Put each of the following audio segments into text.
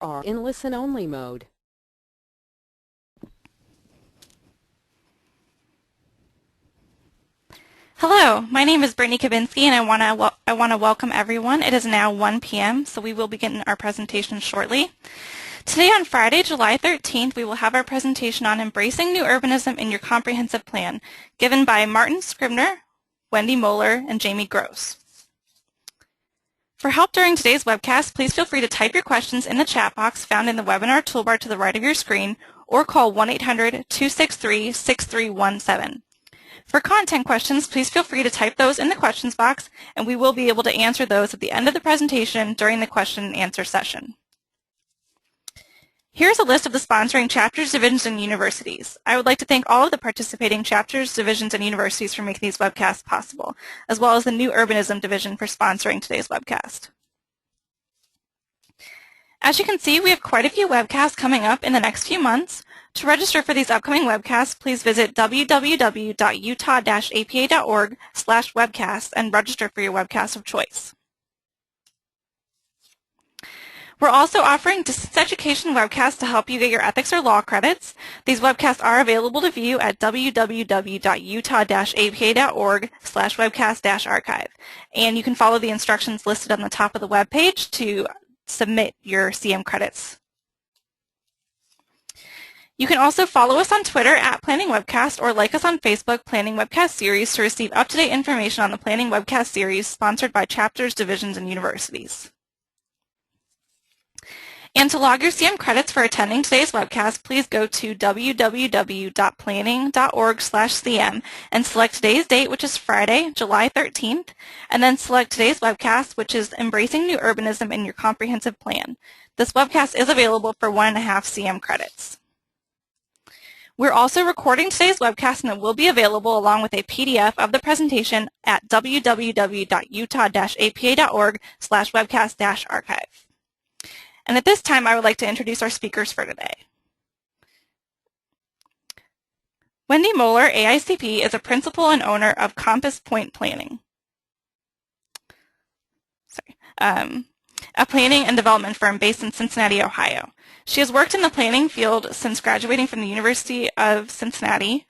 are in listen-only mode. Hello, my name is Brittany Kabinski, and I want to welcome everyone. It is now 1 p.m., so we will begin our presentation shortly. Today on Friday, July 13th, we will have our presentation on Embracing New Urbanism in Your Comprehensive Plan, given by Martin Scribner, Wendy Moeller, and Jaime Groce. For help during today's webcast, please feel free to type your questions in the chat box found in the webinar toolbar to the right of your screen, or call 1-800-263-6317. For content questions, please feel free to type those in the questions box, and we will be able to answer those at the end of the presentation during the question and answer session. Here's a list of the sponsoring chapters, divisions, and universities. I would like to thank all of the participating chapters, divisions, and universities for making these webcasts possible, as well as the New Urbanism Division for sponsoring today's webcast. As you can see, we have quite a few webcasts coming up in the next few months. To register for these upcoming webcasts, please visit www.utah-apa.org/webcast and register for your webcast of choice. We're also offering distance education webcasts to help you get your ethics or law credits. These webcasts are available to view at www.utah-apa.org/webcast-archive. And you can follow the instructions listed on the top of the web page to submit your CM credits. You can also follow us on Twitter at Planning Webcast or like us on Facebook, Planning Webcast Series, to receive up-to-date information on the Planning Webcast Series sponsored by chapters, divisions, and universities. And to log your CM credits for attending today's webcast, please go to www.planning.org/CM and select today's date, which is Friday, July 13th, and then select today's webcast, which is Embracing New Urbanism in Your Comprehensive Plan. This webcast is available for 1.5 CM credits. We're also recording today's webcast, and it will be available along with a PDF of the presentation at www.utah-apa.org/webcast-archive. And at this time, I would like to introduce our speakers for today. Wendy Moeller, AICP, is a principal and owner of Compass Point Planning, a planning and development firm based in Cincinnati, Ohio. She has worked in the planning field since graduating from the University of Cincinnati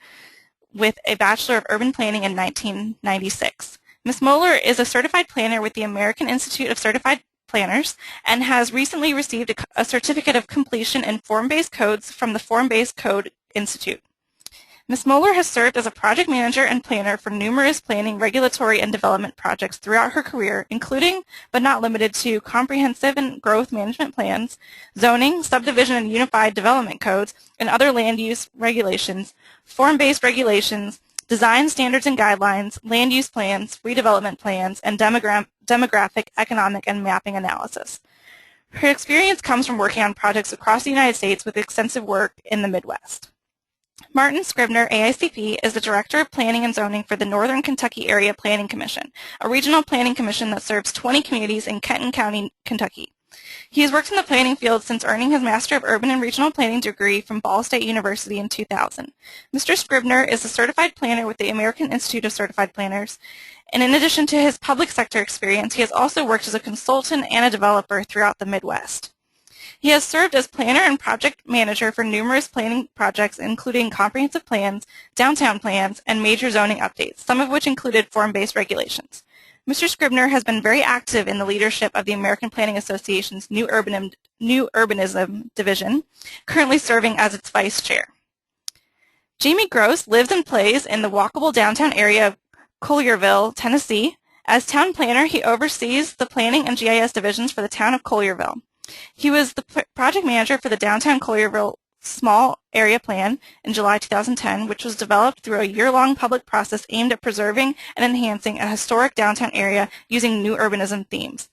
with a Bachelor of Urban Planning in 1996. Ms. Moeller is a certified planner with the American Institute of Certified Planners and has recently received a certificate of completion in form-based codes from the Form-Based Code Institute. Ms. Moeller has served as a project manager and planner for numerous planning, regulatory, and development projects throughout her career, including, but not limited to, comprehensive and growth management plans, zoning, subdivision and unified development codes, and other land use regulations, form-based regulations, design standards and guidelines, land use plans, redevelopment plans, and demographic, economic, and mapping analysis. Her experience comes from working on projects across the United States with extensive work in the Midwest. Martin Scribner, AICP, is the Director of Planning and Zoning for the Northern Kentucky Area Planning Commission, a regional planning commission that serves 20 communities in Kenton County, Kentucky. He has worked in the planning field since earning his Master of Urban and Regional Planning degree from Ball State University in 2000. Mr. Scribner is a certified planner with the American Institute of Certified Planners, and in addition to his public sector experience, he has also worked as a consultant and a developer throughout the Midwest. He has served as planner and project manager for numerous planning projects, including comprehensive plans, downtown plans, and major zoning updates, some of which included form-based regulations. Mr. Scribner has been very active in the leadership of the American Planning Association's New Urbanism Division, currently serving as its vice chair. Jaime Groce lives and plays in the walkable downtown area of Collierville, Tennessee. As town planner, he oversees the planning and GIS divisions for the town of Collierville. He was the project manager for the downtown Collierville Small Area Plan in July 2010, which was developed through a year-long public process aimed at preserving and enhancing a historic downtown area using new urbanism themes.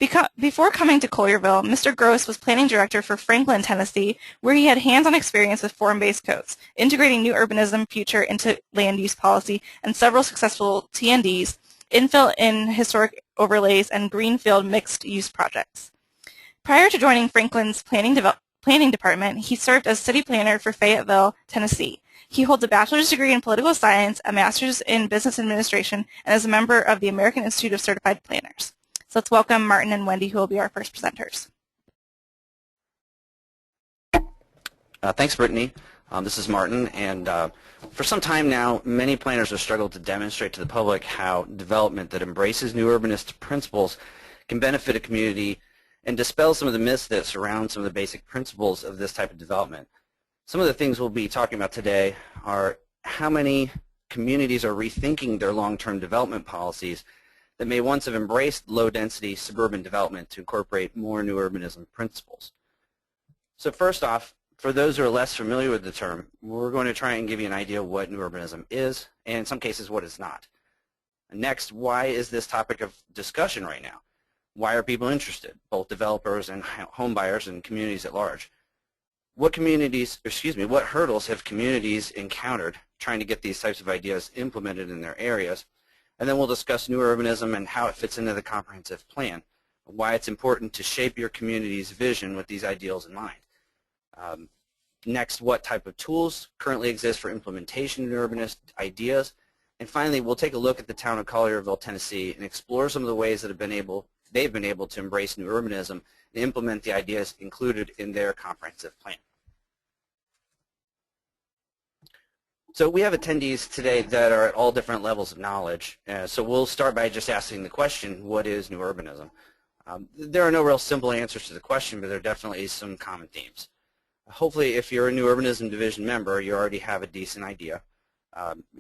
Before coming to Collierville, Mr. Groce was planning director for Franklin, Tennessee, where he had hands-on experience with form-based codes, integrating new urbanism future into land use policy, and several successful TNDs, infill in historic overlays, and greenfield mixed-use projects. Prior to joining Franklin's planning department, he served as city planner for Fayetteville, Tennessee. He holds a bachelor's degree in political science, a master's in business administration, and is a member of the American Institute of Certified Planners. So let's welcome Martin and Wendy, who will be our first presenters. Thanks, Brittany. This is Martin, and for some time now, many planners have struggled to demonstrate to the public how development that embraces new urbanist principles can benefit a community and dispel some of the myths that surround some of the basic principles of this type of development. Some of the things we'll be talking about today are how many communities are rethinking their long-term development policies that may once have embraced low-density suburban development to incorporate more new urbanism principles. So first off, for those who are less familiar with the term, we're going to try and give you an idea of what new urbanism is, and in some cases what it's not. Next, why is this topic of discussion right now? Why are people interested, both developers and home buyers and communities at large? What hurdles have communities encountered trying to get these types of ideas implemented in their areas? And then we'll discuss new urbanism and how it fits into the comprehensive plan, why it's important to shape your community's vision with these ideals in mind. Next, what type of tools currently exist for implementation of new urbanist ideas. And finally, we'll take a look at the town of Collierville, Tennessee, and explore some of the ways that they've been able to embrace new urbanism and implement the ideas included in their comprehensive plan. So we have attendees today that are at all different levels of knowledge. So we'll start by just asking the question, what is new urbanism? There are no real simple answers to the question, but there are definitely some common themes. Hopefully, if you're a New Urbanism Division member, you already have a decent idea.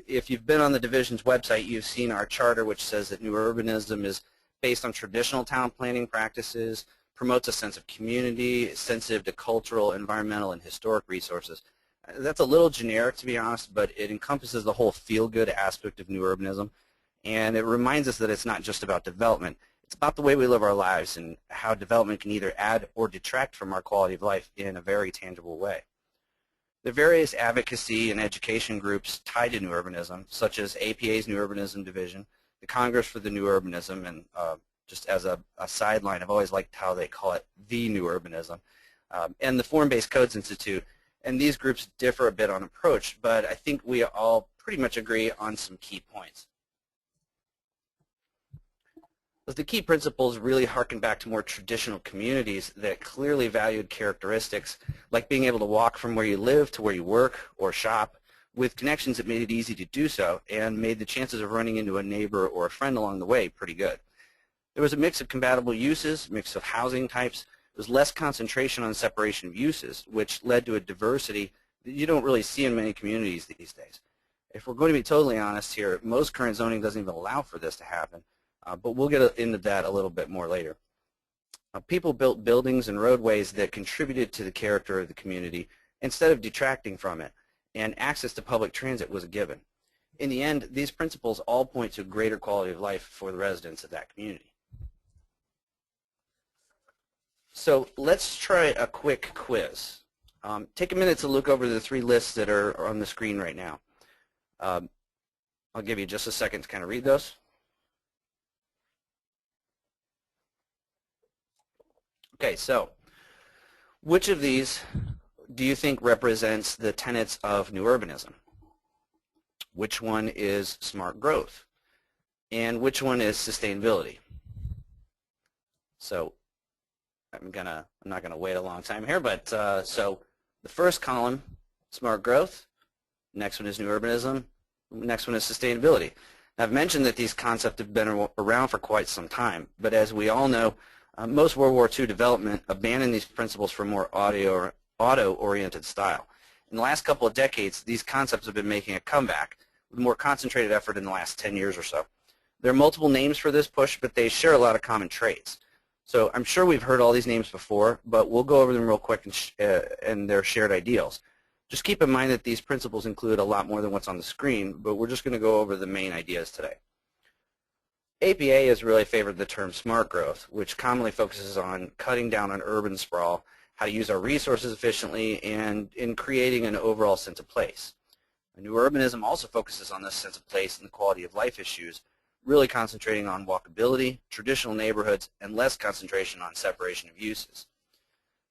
If you've been on the Division's website, you've seen our charter, which says that New Urbanism is based on traditional town planning practices, promotes a sense of community, sensitive to cultural, environmental, and historic resources. That's a little generic, to be honest, but it encompasses the whole feel-good aspect of New Urbanism, and it reminds us that it's not just about development. It's about the way we live our lives and how development can either add or detract from our quality of life in a very tangible way. There are various advocacy and education groups tied to New Urbanism, such as APA's New Urbanism Division, the Congress for the New Urbanism, and just as a sideline, I've always liked how they call it the New Urbanism, and the Form-Based Codes Institute. And these groups differ a bit on approach, but I think we all pretty much agree on some key points. But the key principles really harken back to more traditional communities that clearly valued characteristics like being able to walk from where you live to where you work or shop with connections that made it easy to do so and made the chances of running into a neighbor or a friend along the way pretty good. There was a mix of compatible uses, mix of housing types. There was less concentration on separation of uses, which led to a diversity that you don't really see in many communities these days. If we're going to be totally honest here, most current zoning doesn't even allow for this to happen. But we'll get into that a little bit more later. People built buildings and roadways that contributed to the character of the community instead of detracting from it, and access to public transit was a given. In the end, these principles all point to greater quality of life for the residents of that community. So let's try a quick quiz. Take a minute to look over the three lists that are on the screen right now. I'll give you just a second to kind of read those. Okay, so which of these do you think represents the tenets of New Urbanism? Which one is smart growth? And which one is sustainability? So I'm not gonna wait a long time here, but so the first column, smart growth. Next one is New Urbanism. Next one is sustainability. Now, I've mentioned that these concepts have been around for quite some time, but as we all know, most World War II development abandoned these principles for more auto-oriented style. In the last couple of decades, these concepts have been making a comeback with more concentrated effort in the last 10 years or so. There are multiple names for this push, but they share a lot of common traits. So I'm sure we've heard all these names before, but we'll go over them real quick and their shared ideals. Just keep in mind that these principles include a lot more than what's on the screen, but we're just going to go over the main ideas today. APA has really favored the term smart growth, which commonly focuses on cutting down on urban sprawl, how to use our resources efficiently, and in creating an overall sense of place. New Urbanism also focuses on this sense of place and the quality of life issues, really concentrating on walkability, traditional neighborhoods, and less concentration on separation of uses.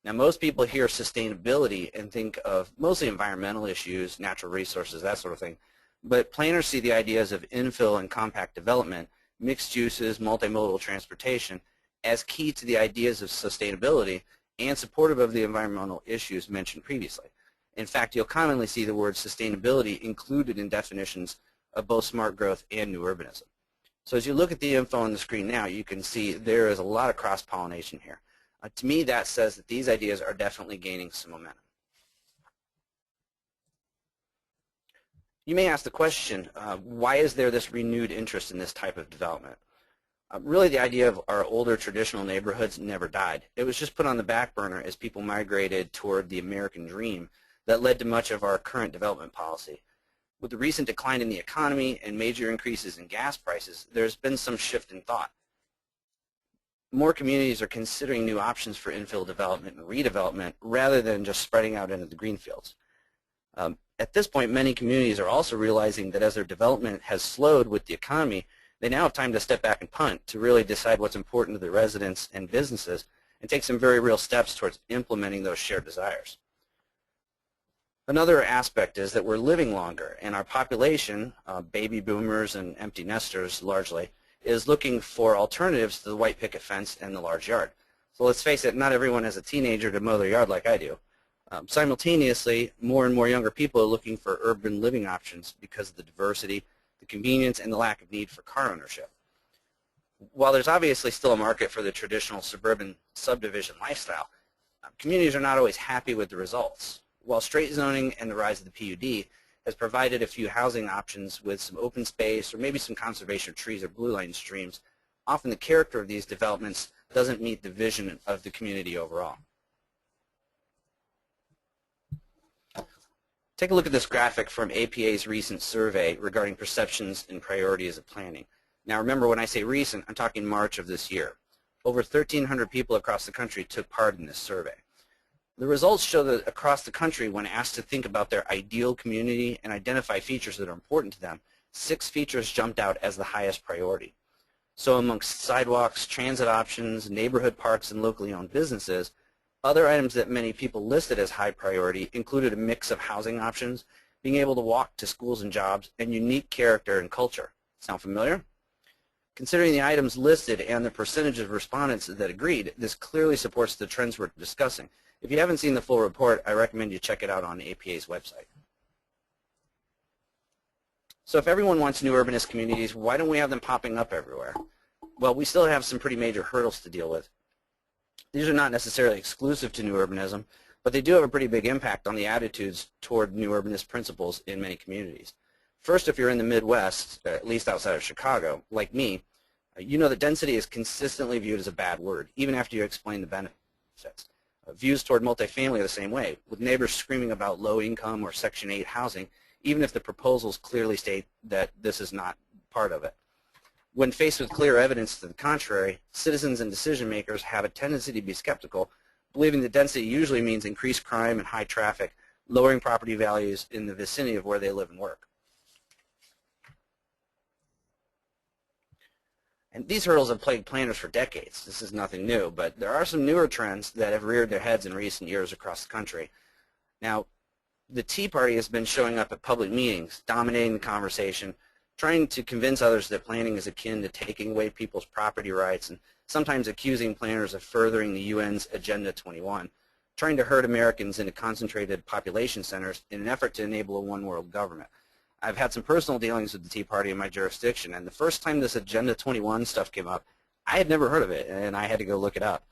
Now, most people hear sustainability and think of mostly environmental issues, natural resources, that sort of thing, but planners see the ideas of infill and compact development, mixed uses, multimodal transportation as key to the ideas of sustainability and supportive of the environmental issues mentioned previously. In fact, you'll commonly see the word sustainability included in definitions of both smart growth and new urbanism. So as you look at the info on the screen now, you can see there is a lot of cross-pollination here. To me, that says that these ideas are definitely gaining some momentum. You may ask the question, why is there this renewed interest in this type of development? Really, the idea of our older traditional neighborhoods never died. It was just put on the back burner as people migrated toward the American dream that led to much of our current development policy. With the recent decline in the economy and major increases in gas prices, there's been some shift in thought. More communities are considering new options for infill development and redevelopment rather than just spreading out into the greenfields. At this point, many communities are also realizing that as their development has slowed with the economy, they now have time to step back and punt to really decide what's important to their residents and businesses and take some very real steps towards implementing those shared desires. Another aspect is that we're living longer, and our population, baby boomers and empty nesters largely, is looking for alternatives to the white picket fence and the large yard. So let's face it, not everyone has a teenager to mow their yard like I do. Simultaneously, more and more younger people are looking for urban living options because of the diversity, the convenience, and the lack of need for car ownership. While there's obviously still a market for the traditional suburban subdivision lifestyle, communities are not always happy with the results. While straight zoning and the rise of the PUD has provided a few housing options with some open space or maybe some conservation of trees or blue line streams, often the character of these developments doesn't meet the vision of the community overall. Take a look at this graphic from APA's recent survey regarding perceptions and priorities of planning. Now remember, when I say recent, I'm talking March of this year. Over 1,300 people across the country took part in this survey. The results show that across the country, when asked to think about their ideal community and identify features that are important to them, 6 features jumped out as the highest priority. So amongst sidewalks, transit options, neighborhood parks, and locally owned businesses, other items that many people listed as high priority included a mix of housing options, being able to walk to schools and jobs, and unique character and culture. Sound familiar? Considering the items listed and the percentage of respondents that agreed, this clearly supports the trends we're discussing. If you haven't seen the full report, I recommend you check it out on APA's website. So if everyone wants new urbanist communities, why don't we have them popping up everywhere? Well, we still have some pretty major hurdles to deal with. These are not necessarily exclusive to new urbanism, but they do have a pretty big impact on the attitudes toward new urbanist principles in many communities. First, if you're in the Midwest, at least outside of Chicago, like me, you know that density is consistently viewed as a bad word, even after you explain the benefits. Views toward multifamily are the same way, with neighbors screaming about low income or Section 8 housing, even if the proposals clearly state that this is not part of it. When faced with clear evidence to the contrary, citizens and decision makers have a tendency to be skeptical, believing that density usually means increased crime and high traffic, lowering property values in the vicinity of where they live and work. And these hurdles have plagued planners for decades. This is nothing new, but there are some newer trends that have reared their heads in recent years across the country. Now, the Tea Party has been showing up at public meetings, dominating the conversation, trying to convince others that planning is akin to taking away people's property rights, and sometimes accusing planners of furthering the UN's Agenda 21, trying to herd Americans into concentrated population centers in an effort to enable a one-world government. I've had some personal dealings with the Tea Party in my jurisdiction, and the first time this Agenda 21 stuff came up, I had never heard of it, and I had to go look it up.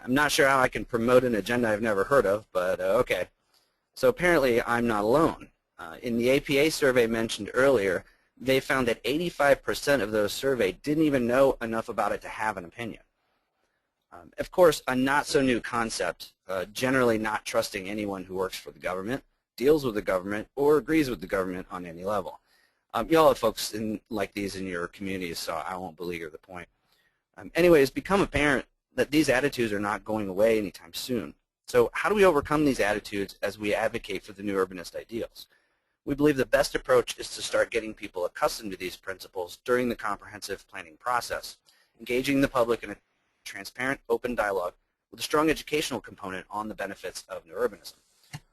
I'm not sure how I can promote an agenda I've never heard of, but okay. So apparently I'm not alone. In the APA survey mentioned earlier, they found that 85% of those surveyed didn't even know enough about it to have an opinion. Of course, a not-so-new concept, generally not trusting anyone who works for the government, deals with the government, or agrees with the government on any level. You all have folks like these in your communities, so I won't belabor the point. Anyway, it's become apparent that these attitudes are not going away anytime soon. So how do we overcome these attitudes as we advocate for the new urbanist ideals? We believe the best approach is to start getting people accustomed to these principles during the comprehensive planning process, engaging the public in a transparent, open dialogue with a strong educational component on the benefits of new urbanism.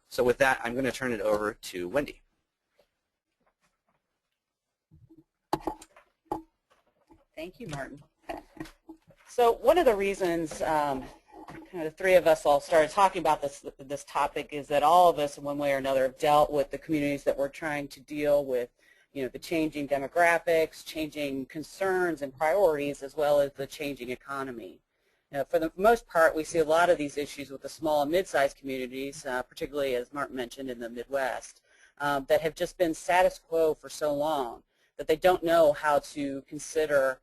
So with that, I'm going to turn it over to Wendy. Thank you, Martin. So one of the reasons, kind kind of the three of us all started talking about this topic is that all of us in one way or another have dealt with the communities that we're trying to deal with, the changing demographics, changing concerns and priorities, as well as the changing economy. For the most part, we see a lot of these issues with the small and mid-sized communities, particularly, as Martin mentioned, in the Midwest, that have just been status quo for so long that they don't know how to consider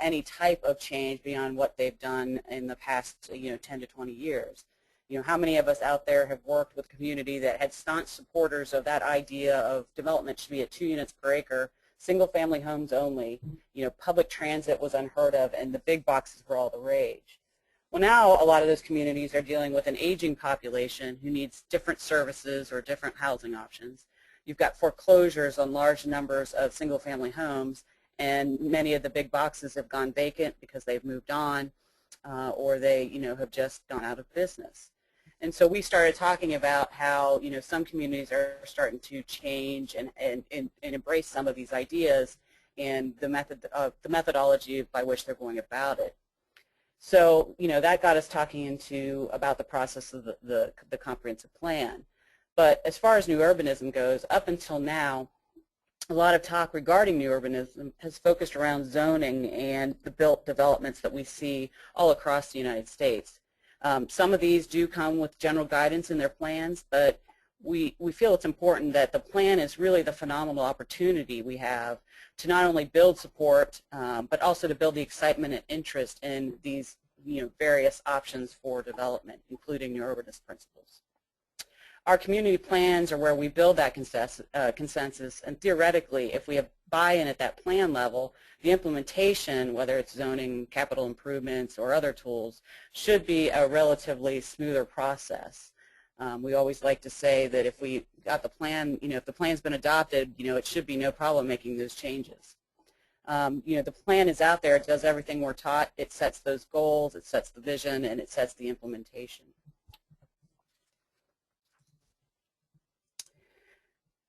any type of change beyond what they've done in the past 10 to 20 years. How many of us out there have worked with a community that had staunch supporters of that idea of development should be at 2 units per acre, single-family homes only, public transit was unheard of, and the big boxes were all the rage. Well, now a lot of those communities are dealing with an aging population who needs different services or different housing options. You've got foreclosures on large numbers of single-family homes, and many of the big boxes have gone vacant because they've moved on, or they, have just gone out of business. And so we started talking about how, some communities are starting to change and embrace some of these ideas and the methodology by which they're going about it. So, that got us talking about the process of the comprehensive plan. But as far as new urbanism goes, up until now, a lot of talk regarding new urbanism has focused around zoning and the built developments that we see all across the United States. Some of these do come with general guidance in their plans, but we feel it's important that the plan is really the phenomenal opportunity we have to not only build support, but also to build the excitement and interest in these various options for development, including new urbanist principles. Our community plans are where we build that consensus, and theoretically, if we have buy-in at that plan level, the implementation, whether it's zoning, capital improvements, or other tools, should be a relatively smoother process. We always like to say that if we got the plan, if the plan's been adopted, it should be no problem making those changes. The plan is out there, it does everything we're taught, it sets those goals, it sets the vision, and it sets the implementation.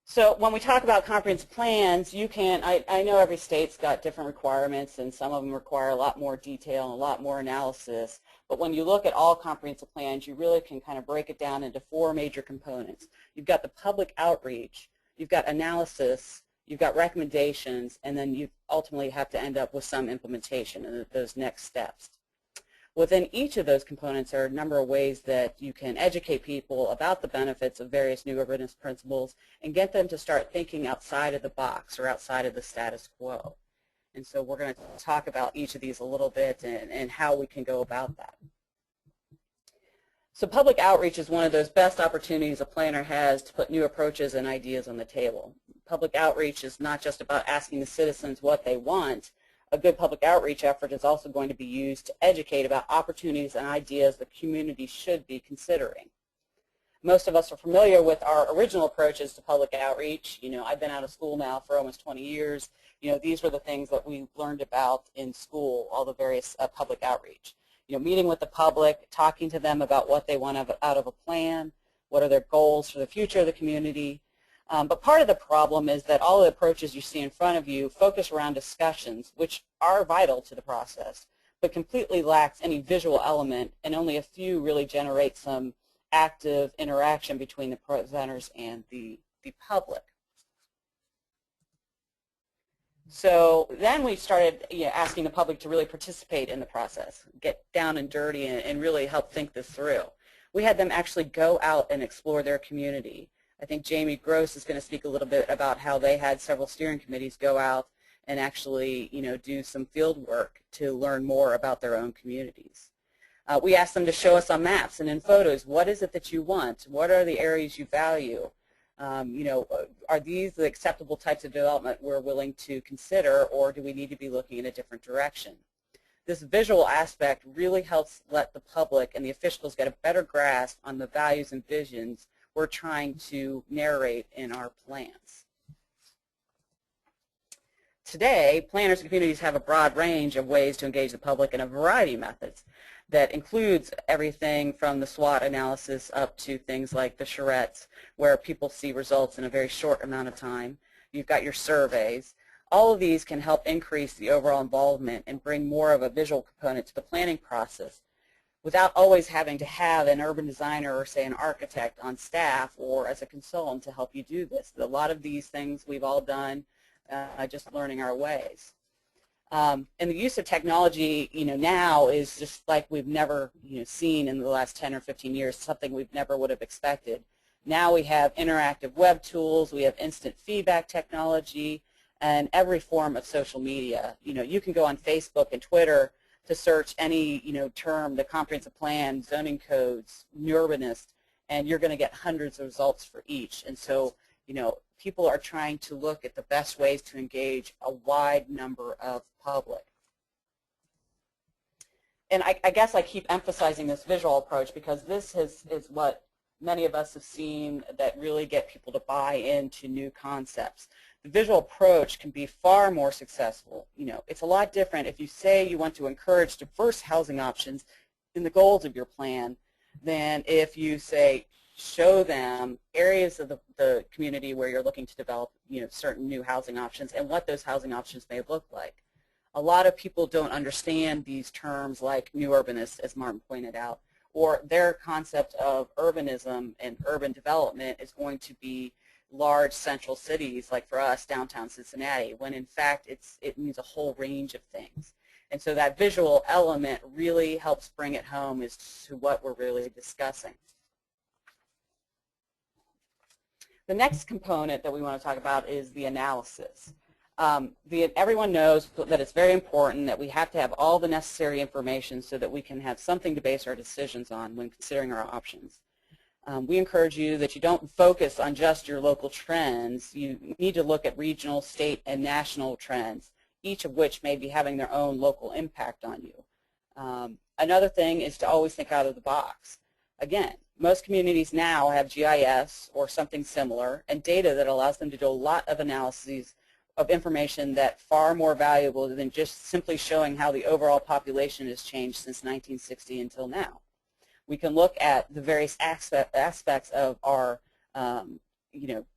So when we talk about comprehensive plans, I know every state's got different requirements, and some of them require a lot more detail and a lot more analysis. But when you look at all comprehensive plans, you really can kind of break it down into 4 major components. You've got the public outreach, you've got analysis, you've got recommendations, and then you ultimately have to end up with some implementation and those next steps. Within each of those components are a number of ways that you can educate people about the benefits of various new urbanist principles and get them to start thinking outside of the box or outside of the status quo. And so we're going to talk about each of these a little bit and how we can go about that. So public outreach is one of those best opportunities a planner has to put new approaches and ideas on the table. Public outreach is not just about asking the citizens what they want. A good public outreach effort is also going to be used to educate about opportunities and ideas the community should be considering. Most of us are familiar with our original approaches to public outreach. I've been out of school now for almost 20 years. These were the things that we learned about in school, all the various public outreach. Meeting with the public, talking to them about what they want out of a plan, what are their goals for the future of the community. But part of the problem is that all the approaches you see in front of you focus around discussions, which are vital to the process, but completely lacks any visual element, and only a few really generate some active interaction between the presenters and the public. So then we started asking the public to really participate in the process, get down and dirty, and really help think this through. We had them actually go out and explore their community. I think Jaime Groce is going to speak a little bit about how they had several steering committees go out and actually, do some field work to learn more about their own communities. We asked them to show us on maps and in photos, what is it that you want? What are the areas you value? Are these the acceptable types of development we're willing to consider, or do we need to be looking in a different direction? This visual aspect really helps let the public and the officials get a better grasp on the values and visions we're trying to narrate in our plans. Today, planners and communities have a broad range of ways to engage the public in a variety of methods that includes everything from the SWOT analysis up to things like the charrettes, where people see results in a very short amount of time. You've got your surveys. All of these can help increase the overall involvement and bring more of a visual component to the planning process, without always having to have an urban designer or, say, an architect on staff or as a consultant to help you do this. A lot of these things we've all done just learning our ways. And the use of technology, now is just like we've never, seen in the last 10 or 15 years, something we've never would have expected. Now we have interactive web tools, we have instant feedback technology, and every form of social media. You can go on Facebook and Twitter to search any, term, the comprehensive plan, zoning codes, new urbanist, and you're going to get hundreds of results for each. And so, people are trying to look at the best ways to engage a wide number of public. And I guess I keep emphasizing this visual approach because this is what many of us have seen that really get people to buy into new concepts. The visual approach can be far more successful. It's a lot different if you say you want to encourage diverse housing options in the goals of your plan than if you say show them areas of the community where you're looking to develop certain new housing options and what those housing options may look like. A lot of people don't understand these terms like new urbanist, as Martin pointed out, or their concept of urbanism and urban development is going to be large central cities, like for us, downtown Cincinnati, when in fact it means a whole range of things. And so that visual element really helps bring it home as to what we're really discussing. The next component that we want to talk about is the analysis. Everyone knows that it's very important that we have to have all the necessary information so that we can have something to base our decisions on when considering our options. We encourage you that you don't focus on just your local trends. You need to look at regional, state, and national trends, each of which may be having their own local impact on you. Another thing is to always think out of the box. Again, most communities now have GIS or something similar and data that allows them to do a lot of analyses of information that's far more valuable than just simply showing how the overall population has changed since 1960 until now. We can look at the various aspects of our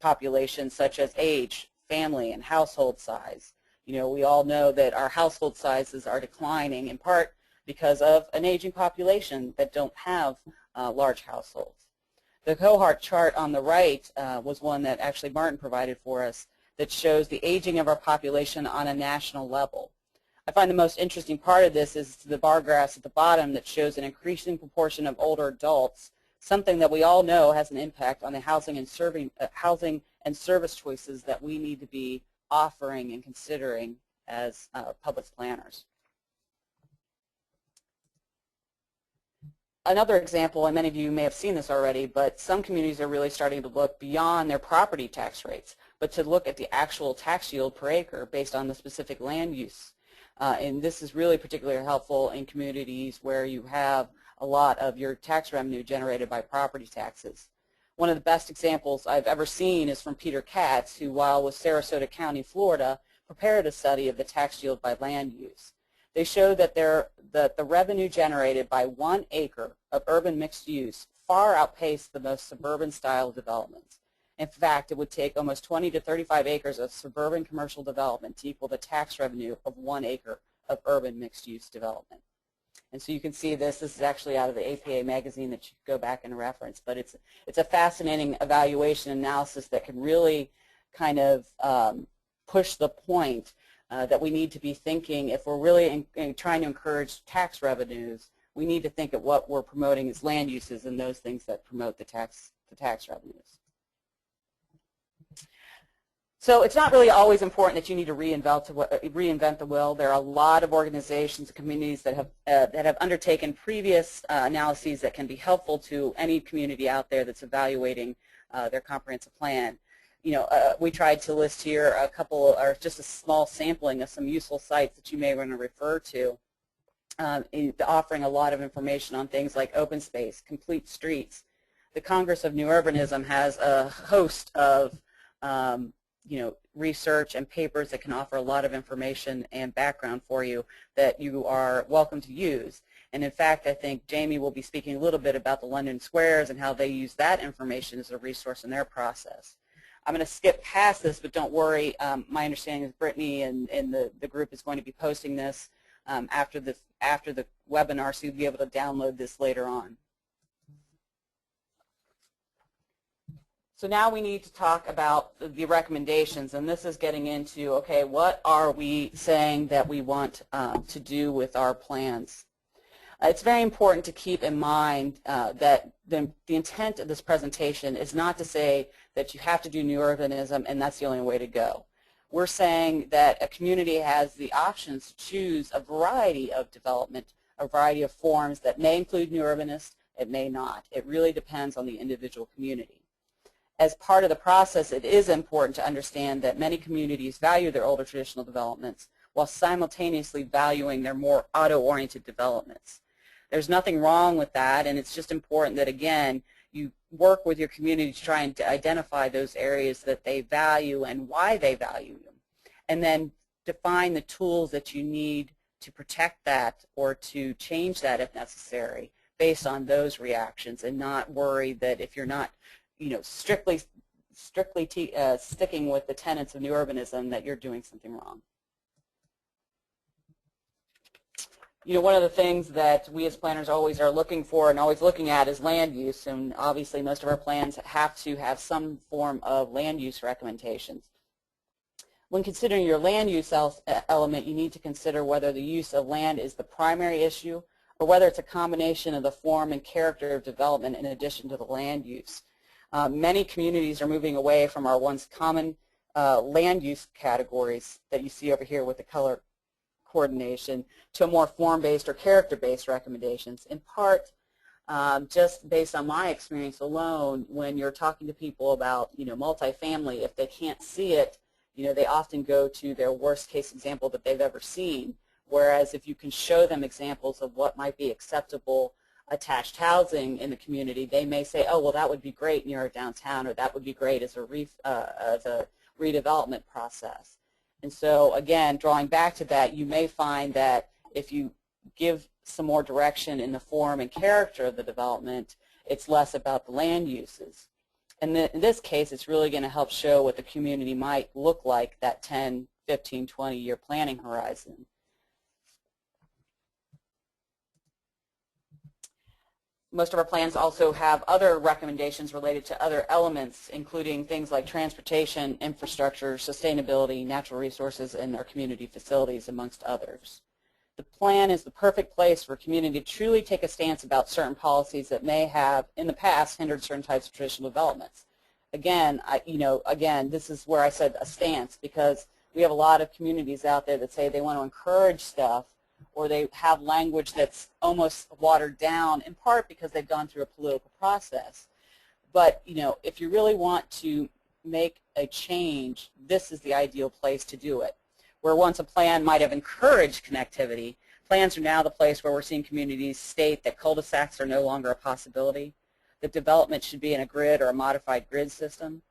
population, such as age, family, and household size. We all know that our household sizes are declining in part because of an aging population that don't have large households. The cohort chart on the right was one that actually Martin provided for us that shows the aging of our population on a national level. I find the most interesting part of this is the bar graphs at the bottom that shows an increasing proportion of older adults, something that we all know has an impact on the housing and service choices that we need to be offering and considering as public planners. Another example, and many of you may have seen this already, but some communities are really starting to look beyond their property tax rates, but to look at the actual tax yield per acre based on the specific land use. And this is really particularly helpful in communities where you have a lot of your tax revenue generated by property taxes. One of the best examples I've ever seen is from Peter Katz, who, while with Sarasota County, Florida, prepared a study of the tax yield by land use. They showed that the revenue generated by 1 acre of urban mixed use far outpaced the most suburban style developments. In fact, it would take almost 20 to 35 acres of suburban commercial development to equal the tax revenue of 1 acre of urban mixed-use development. And so you can see this is actually out of the APA magazine that you can go back and reference, but it's a fascinating evaluation analysis that can really kind of push the point that we need to be thinking if we're really trying to encourage tax revenues, we need to think at what we're promoting as land uses and those things that promote the tax revenues. So it's not really always important that you need to reinvent the wheel. There are a lot of organizations and communities that have undertaken previous analyses that can be helpful to any community out there that's evaluating their comprehensive plan. We tried to list here a couple, or just a small sampling of some useful sites that you may want to refer to, offering a lot of information on things like open space, complete streets. The Congress of New Urbanism has a host of research and papers that can offer a lot of information and background for you that you are welcome to use. And in fact, I think Jaime will be speaking a little bit about the London Squares and how they use that information as a resource in their process. I'm going to skip past this, but don't worry. My understanding is Brittany and the group is going to be posting this after after the webinar, so you'll be able to download this later on. So now we need to talk about the recommendations, and this is getting into, okay, what are we saying that we want to do with our plans? It's very important to keep in mind that the intent of this presentation is not to say that you have to do new urbanism and that's the only way to go. We're saying that a community has the options to choose a variety of development, a variety of forms that may include new urbanists, it may not. It really depends on the individual community. As part of the process, it is important to understand that many communities value their older traditional developments while simultaneously valuing their more auto-oriented developments. There's nothing wrong with that, and it's just important that, again, you work with your community to try and identify those areas that they value and why they value them, and then define the tools that you need to protect that or to change that if necessary based on those reactions, and not worry that if you're not strictly sticking with the tenets of new urbanism that you're doing something wrong. One of the things that we as planners always are looking for and always looking at is land use, and obviously most of our plans have to have some form of land use recommendations. When considering your land use element, you need to consider whether the use of land is the primary issue or whether it's a combination of the form and character of development in addition to the land use. Many communities are moving away from our once common land use categories that you see over here with the color coordination to a more form-based or character-based recommendations, in part just based on my experience alone. When you're talking to people about multifamily, if they can't see it, they often go to their worst case example that they've ever seen, whereas if you can show them examples of what might be acceptable attached housing in the community, they may say, oh, well, that would be great near our downtown, or that would be great as a redevelopment process. And so, again, drawing back to that, you may find that if you give some more direction in the form and character of the development, it's less about the land uses. And in this case, it's really going to help show what the community might look like that 10, 15, 20-year planning horizon. Most of our plans also have other recommendations related to other elements, including things like transportation, infrastructure, sustainability, natural resources, and our community facilities, amongst others. The plan is the perfect place for a community to truly take a stance about certain policies that may have, in the past, hindered certain types of traditional developments. Again, this is where I said a stance, because we have a lot of communities out there that say they want to encourage stuff, or they have language that's almost watered down, in part because they've gone through a political process. But, if you really want to make a change, this is the ideal place to do it. Where once a plan might have encouraged connectivity, plans are now the place where we're seeing communities state that cul-de-sacs are no longer a possibility, that development should be in a grid or a modified grid system.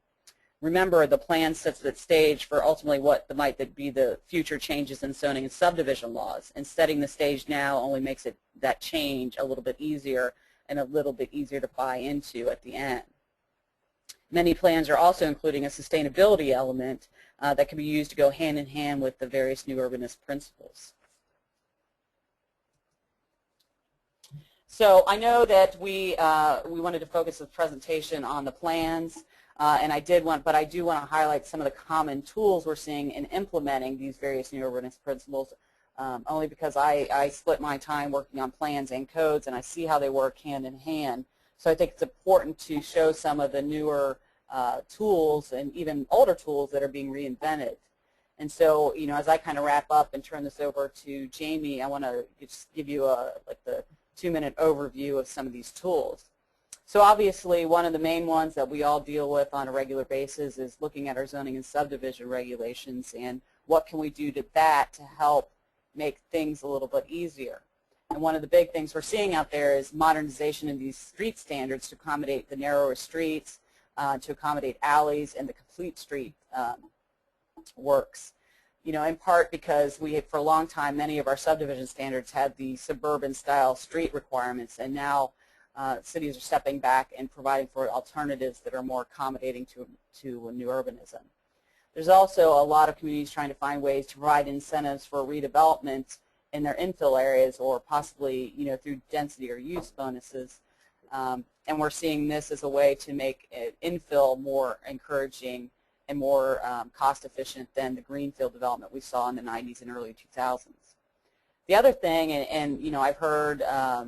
Remember, the plan sets the stage for ultimately what might be the future changes in zoning and subdivision laws, and setting the stage now only makes that change a little bit easier and a little bit easier to buy into at the end. Many plans are also including a sustainability element that can be used to go hand in hand with the various new urbanist principles. So I know that we wanted to focus the presentation on the plans. And I do want to highlight some of the common tools we're seeing in implementing these various new urbanist principles, only because I split my time working on plans and codes, and I see how they work hand in hand. So I think it's important to show some of the newer tools and even older tools that are being reinvented. And so, as I kind of wrap up and turn this over to Jaime, I want to just give you the 2-minute overview of some of these tools. So obviously, one of the main ones that we all deal with on a regular basis is looking at our zoning and subdivision regulations and what can we do to that to help make things a little bit easier. And one of the big things we're seeing out there is modernization in these street standards to accommodate the narrower streets, to accommodate alleys, and the complete street works. In part because for a long time, many of our subdivision standards had the suburban style street requirements, and now cities are stepping back and providing for alternatives that are more accommodating to new urbanism. There's also a lot of communities trying to find ways to provide incentives for redevelopment in their infill areas, or possibly through density or use bonuses. And we're seeing this as a way to make infill more encouraging and more cost efficient than the greenfield development we saw in the 90s and early 2000s. The other thing, and I've heard a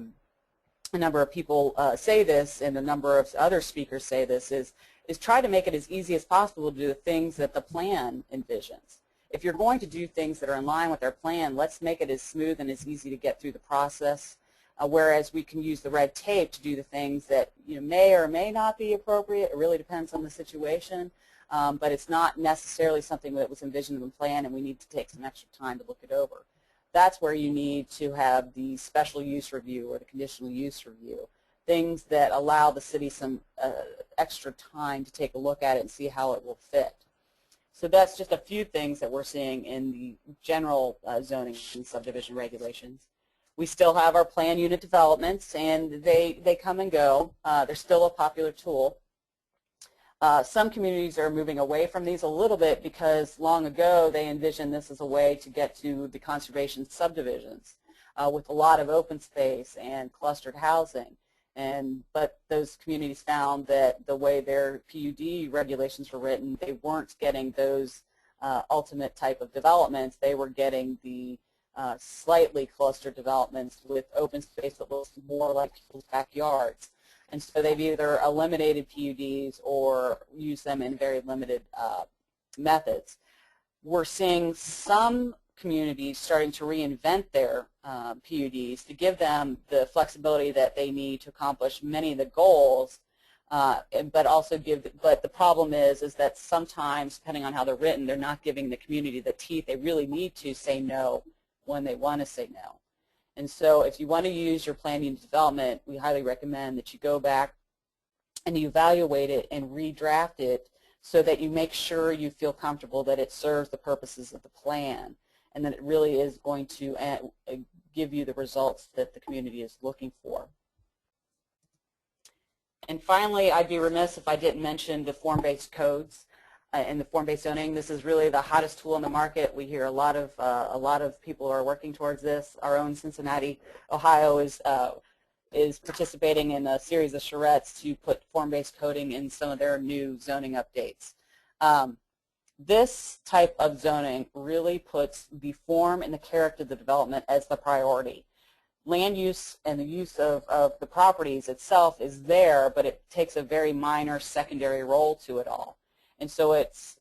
number of people say this, and a number of other speakers say this, is try to make it as easy as possible to do the things that the plan envisions. If you're going to do things that are in line with our plan, let's make it as smooth and as easy to get through the process, whereas we can use the red tape to do the things that may or may not be appropriate. It really depends on the situation, but it's not necessarily something that was envisioned in the plan, and we need to take some extra time to look it over. That's where you need to have the special use review or the conditional use review, things that allow the city some extra time to take a look at it and see how it will fit. So that's just a few things that we're seeing in the general zoning and subdivision regulations. We still have our plan unit developments, and they come and go. They're still a popular tool. Some communities are moving away from these a little bit because long ago they envisioned this as a way to get to the conservation subdivisions with a lot of open space and clustered housing. But those communities found that the way their PUD regulations were written, they weren't getting those ultimate type of developments. They were getting the slightly clustered developments with open space that looks more like people's backyards. And so they've either eliminated PUDs or used them in very limited methods. We're seeing some communities starting to reinvent their PUDs to give them the flexibility that they need to accomplish many of the goals, but the problem is that sometimes, depending on how they're written, they're not giving the community the teeth they really need to say no when they want to say no. And so if you want to use your plan unit development, we highly recommend that you go back and you evaluate it and redraft it so that you make sure you feel comfortable that it serves the purposes of the plan and that it really is going to give you the results that the community is looking for. And finally, I'd be remiss if I didn't mention the form-based codes and the form-based zoning. This is really the hottest tool in the market. We hear a lot of people are working towards this. Our own Cincinnati, Ohio is participating in a series of charrettes to put form-based coding in some of their new zoning updates. This type of zoning really puts the form and the character of the development as the priority. Land use and the use of the properties itself is there, but it takes a very minor secondary role to it all. And so it's,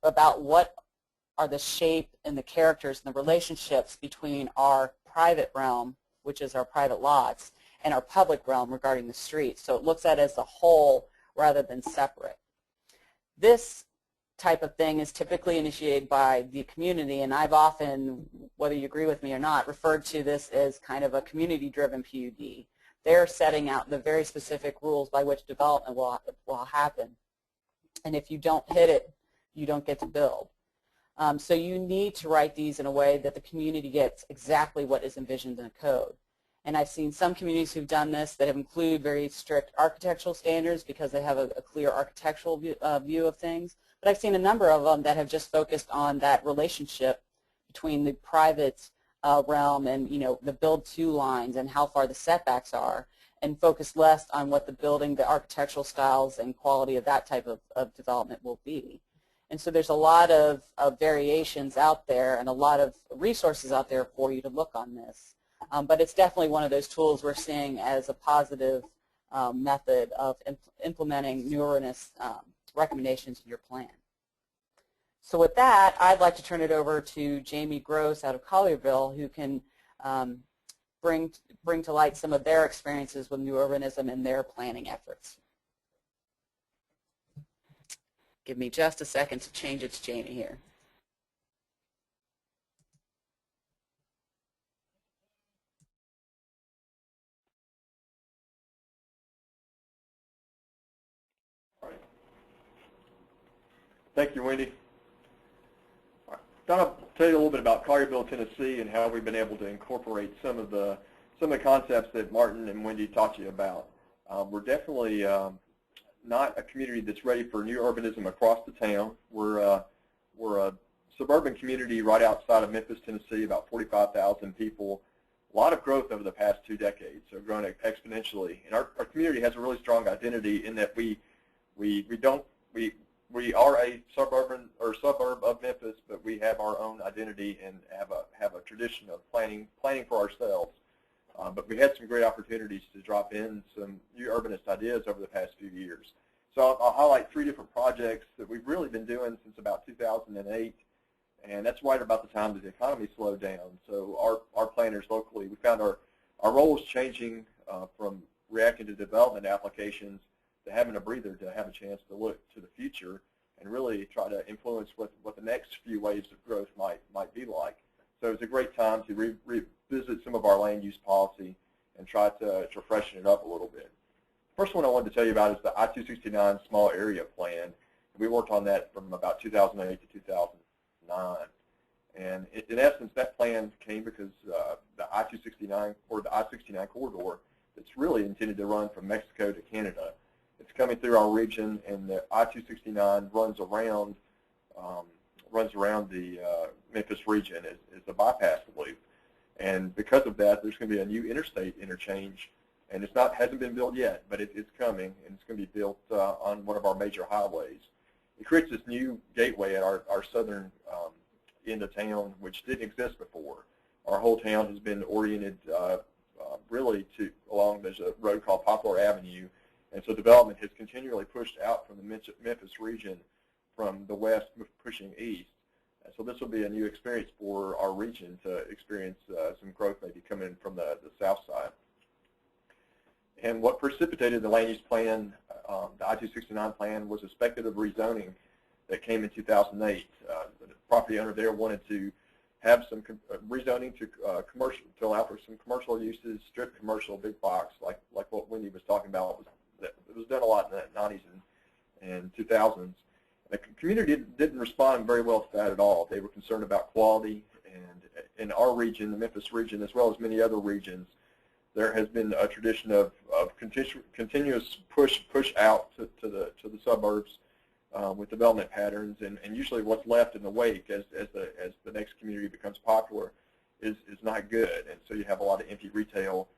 about what are the shape and the characters and the relationships between our private realm, which is our private lots, and our public realm regarding the streets. So it looks at it as a whole rather than separate. This type of thing is typically initiated by the community, and I've often, whether you agree with me or not, referred to this as kind of a community-driven PUD. They're setting out the very specific rules by which development will happen. And if you don't hit it, you don't get to build. So you need to write these in a way that the community gets exactly what is envisioned in the code. And I've seen some communities who've done this that have included very strict architectural standards because they have a clear architectural view of things. But I've seen a number of them that have just focused on that relationship between the private realm and the build-to lines and how far the setbacks are, and focus less on what the architectural styles and quality of that type of development will be. And so there's a lot of variations out there and a lot of resources out there for you to look on this. But it's definitely one of those tools we're seeing as a positive method of implementing new urbanist recommendations in your plan. So with that, I'd like to turn it over to Jaime Groce out of Collierville, who can bring to light some of their experiences with new urbanism and their planning efforts. Give me just a second to change it to Jaime here. Thank you, Wendy. I thought I'd tell you a little bit about Collierville, Tennessee, and how we've been able to incorporate some of the concepts that Martin and Wendy taught you about. We're definitely not a community that's ready for new urbanism across the town. We're a suburban community right outside of Memphis, Tennessee, about 45,000 people. A lot of growth over the past 2 decades, so grown exponentially. And our community has a really strong identity in that we are a suburban or suburb of Memphis, but we have our own identity and have a tradition of planning for ourselves. But we had some great opportunities to drop in some new urbanist ideas over the past few years. So I'll highlight 3 different projects that we've really been doing since about 2008. And that's right about the time that the economy slowed down. So our planners locally, we found our roles changing from reacting to development applications to having a breather to have a chance to look to the future and really try to influence what the next few waves of growth might be like. So it's a great time to revisit some of our land use policy and try to freshen it up a little bit. First one I wanted to tell you about is the I-269 Small Area Plan. We worked on that from about 2008 to 2009. And in essence, that plan came because the I-269 or the I-69 corridor that's really intended to run from Mexico to Canada. It's coming through our region, and the I-269 runs around the Memphis region as a bypass loop. And because of that, there's going to be a new interstate interchange, and hasn't been built yet, but it's coming, and it's going to be built on one of our major highways. It creates this new gateway at our southern end of town, which didn't exist before. Our whole town has been oriented really along, there's a road called Poplar Avenue, and so development has continually pushed out from the Memphis region from the west, pushing east. And so this will be a new experience for our region to experience some growth maybe coming from the south side. And what precipitated the land use plan, the I-269 plan, was a speculative rezoning that came in 2008. The property owner there wanted to have some rezoning to commercial, to allow for some commercial uses, strip commercial, big box, like what Wendy was talking about. It was done a lot in the 90s and 2000s. The community didn't respond very well to that at all. They were concerned about quality, and in our region, the Memphis region, as well as many other regions, there has been a tradition of continuous push out to the suburbs with development patterns, and usually what's left in the wake as the next community becomes popular is not good, and so you have a lot of empty retail,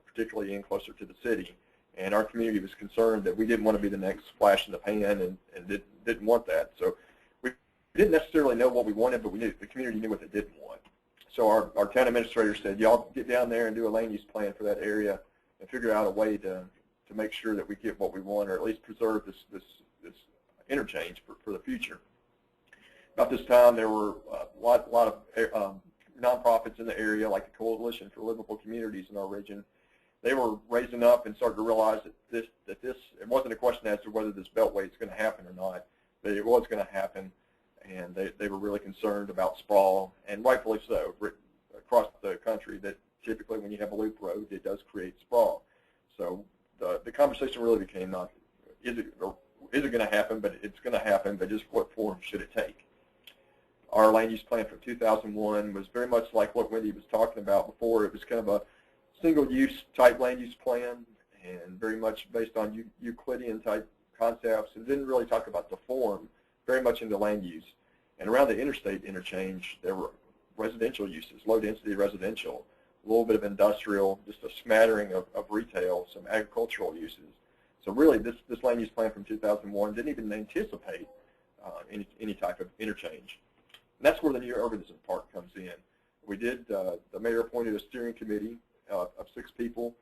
particularly in closer to the city. And our community was concerned that we didn't want to be the next flash in the pan, and didn't want that. So we didn't necessarily know what we wanted, but we knew the community knew what they didn't want. So our town administrator said, y'all get down there and do a land use plan for that area and figure out a way to make sure that we get what we want, or at least preserve this interchange for the future. About this time, there were a lot of nonprofits in the area, like the Coalition for Livable Communities in our region. They were raising up and started to realize that it wasn't a question as to whether this beltway is going to happen or not, but it was going to happen, and they were really concerned about sprawl, and rightfully so, across the country, that typically when you have a loop road, it does create sprawl. So the conversation really became not, is it going to happen, but it's going to happen, but just what form should it take? Our land use plan for 2001 was very much like what Wendy was talking about before. It was kind of a single-use type land use plan, and very much based on Euclidean type concepts, and didn't really talk about the form, very much into land use. And around the interstate interchange, there were residential uses, low-density residential, a little bit of industrial, just a smattering of retail, some agricultural uses. So really, this land use plan from 2001 didn't even anticipate any type of interchange. And that's where the new urbanism part comes in. We did, the mayor appointed a steering committee of 6 people,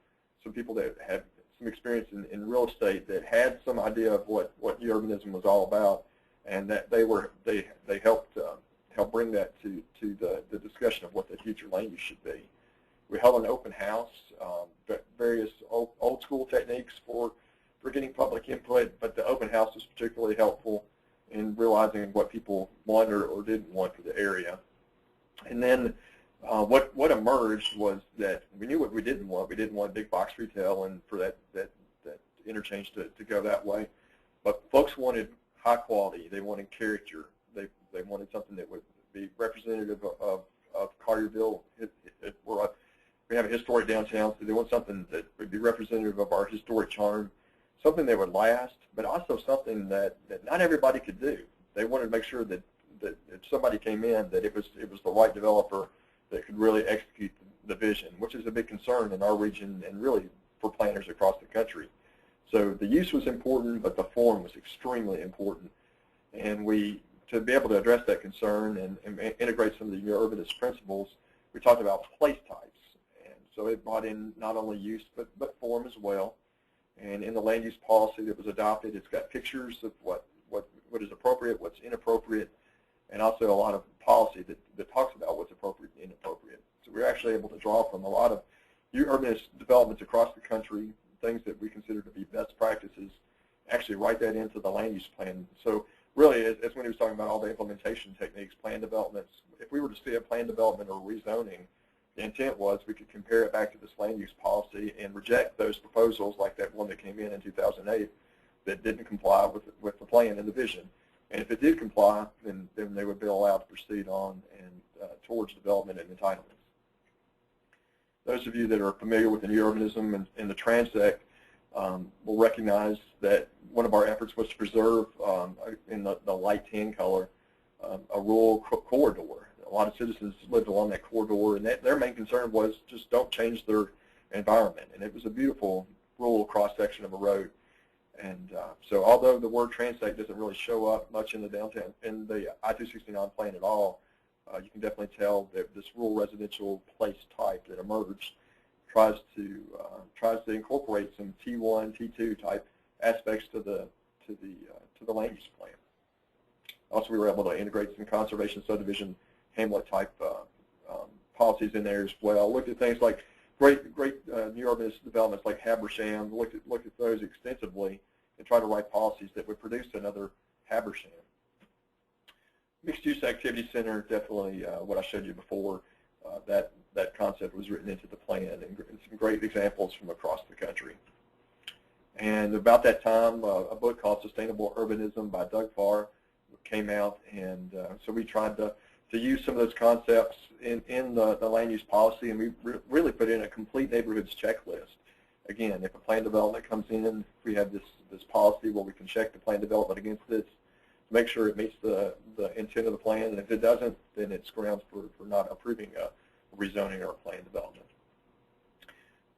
some people that had some experience in real estate, that had some idea of what new urbanism was all about, and that they helped bring that to the discussion of what the future land use should be. We held an open house, various old school techniques for getting public input, but the open house was particularly helpful in realizing what people wanted or didn't want for the area. And then what emerged was that we knew what we didn't want. We didn't want big box retail, and for that interchange to go that way. But folks wanted high quality. They wanted character. They wanted something that would be representative of Collierville. We have a historic downtown, so they want something that would be representative of our historic charm, something that would last, but also something that not everybody could do. They wanted to make sure that that if somebody came in, that it was the right developer that could really execute the vision, which is a big concern in our region and really for planners across the country. So the use was important, but the form was extremely important. And to be able to address that concern and integrate some of the new urbanist principles, we talked about place types. And so it brought in not only use, but form as well. And in the land use policy that was adopted, it's got pictures of what is appropriate, what's inappropriate, and also a lot of policy that talks about what's appropriate and inappropriate. So we're actually able to draw from a lot of new urbanist developments across the country, things that we consider to be best practices, actually write that into the land use plan. So really, as Wendy was talking about all the implementation techniques, plan developments, if we were to see a plan development or rezoning, the intent was we could compare it back to this land use policy and reject those proposals like that one that came in 2008 that didn't comply with the plan and the vision. And if it did comply, then they would be allowed to proceed on and towards development and entitlements. Those of you that are familiar with the new urbanism and the transect will recognize that one of our efforts was to preserve, in the light tan color, a rural corridor. A lot of citizens lived along that corridor, and their main concern was just don't change their environment. And it was a beautiful rural cross-section of a road. And so although the word transect doesn't really show up much in the downtown, in the I-269 plan at all, you can definitely tell that this rural residential place type that emerged tries to incorporate some T1, T2 type aspects to the land use plan. Also, we were able to integrate some conservation subdivision hamlet type policies in there as well. Looked at things like great new urbanist developments like Habersham. Looked at those extensively and tried to write policies that would produce another Habersham. Mixed use activity center, definitely what I showed you before. That concept was written into the plan, and some great examples from across the country. And about that time, a book called Sustainable Urbanism by Doug Farr came out, and so we tried to use some of those concepts in the land use policy, and we really put in a complete neighborhoods checklist. Again, if a plan development comes in, we have this policy where we can check the plan development against this to make sure it meets the intent of the plan, and if it doesn't, then it's grounds for not approving a rezoning or a plan development.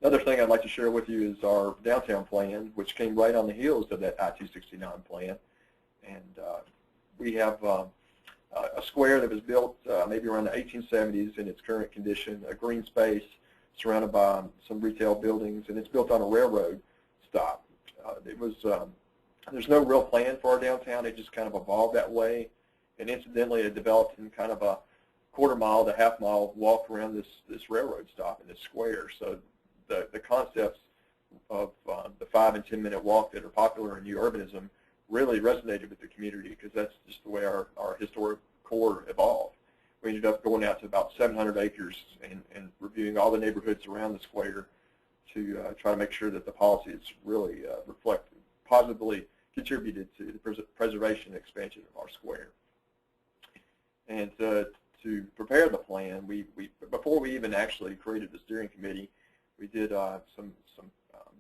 Another thing I'd like to share with you is our downtown plan, which came right on the heels of that I-269 plan. And we have a square that was built maybe around the 1870s in its current condition, a green space surrounded by some retail buildings, and it's built on a railroad stop. There's no real plan for our downtown. It just kind of evolved that way. And incidentally, it developed in kind of a quarter-mile to half-mile walk around this railroad stop in this square. So the concepts of the 5- and 10-minute walk that are popular in new urbanism really resonated with the community because that's just the way our historic core evolved. We ended up going out to about 700 acres and reviewing all the neighborhoods around the square to try to make sure that the policies really positively contributed to the preservation and expansion of our square. And to prepare the plan, before we even actually created the steering committee, we did some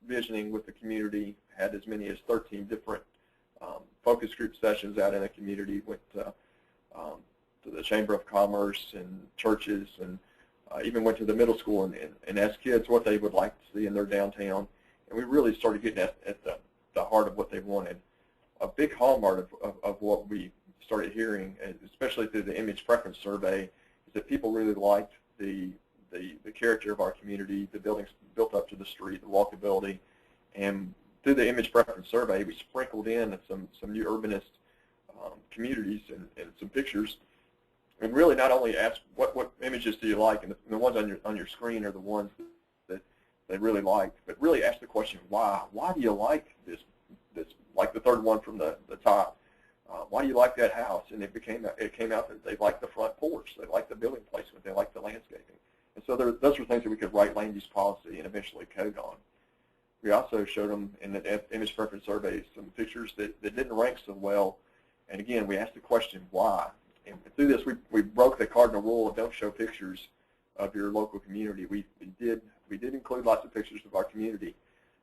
visioning with the community, had as many as 13 different focus group sessions out in the community, went to the Chamber of Commerce and churches, and even went to the middle school and asked kids what they would like to see in their downtown. And we really started getting at the heart of what they wanted. A big hallmark of what we started hearing, especially through the image preference survey, is that people really liked the character of our community, the buildings built up to the street, the walkability. And through the image preference survey, we sprinkled in some new urbanist communities and some pictures, and really not only asked what images do you like, and the ones on your screen are the ones that they really liked, but really asked the question, why? Why do you like this like the third one from the top? Why do you like that house? And it came out that they liked the front porch, they liked the building placement, they liked the landscaping. And so those were things that we could write land use policy and eventually code on. We also showed them in the image preference survey some pictures that didn't rank so well. And again, we asked the question, why? And through this, we broke the cardinal rule of don't show pictures of your local community. We did include lots of pictures of our community,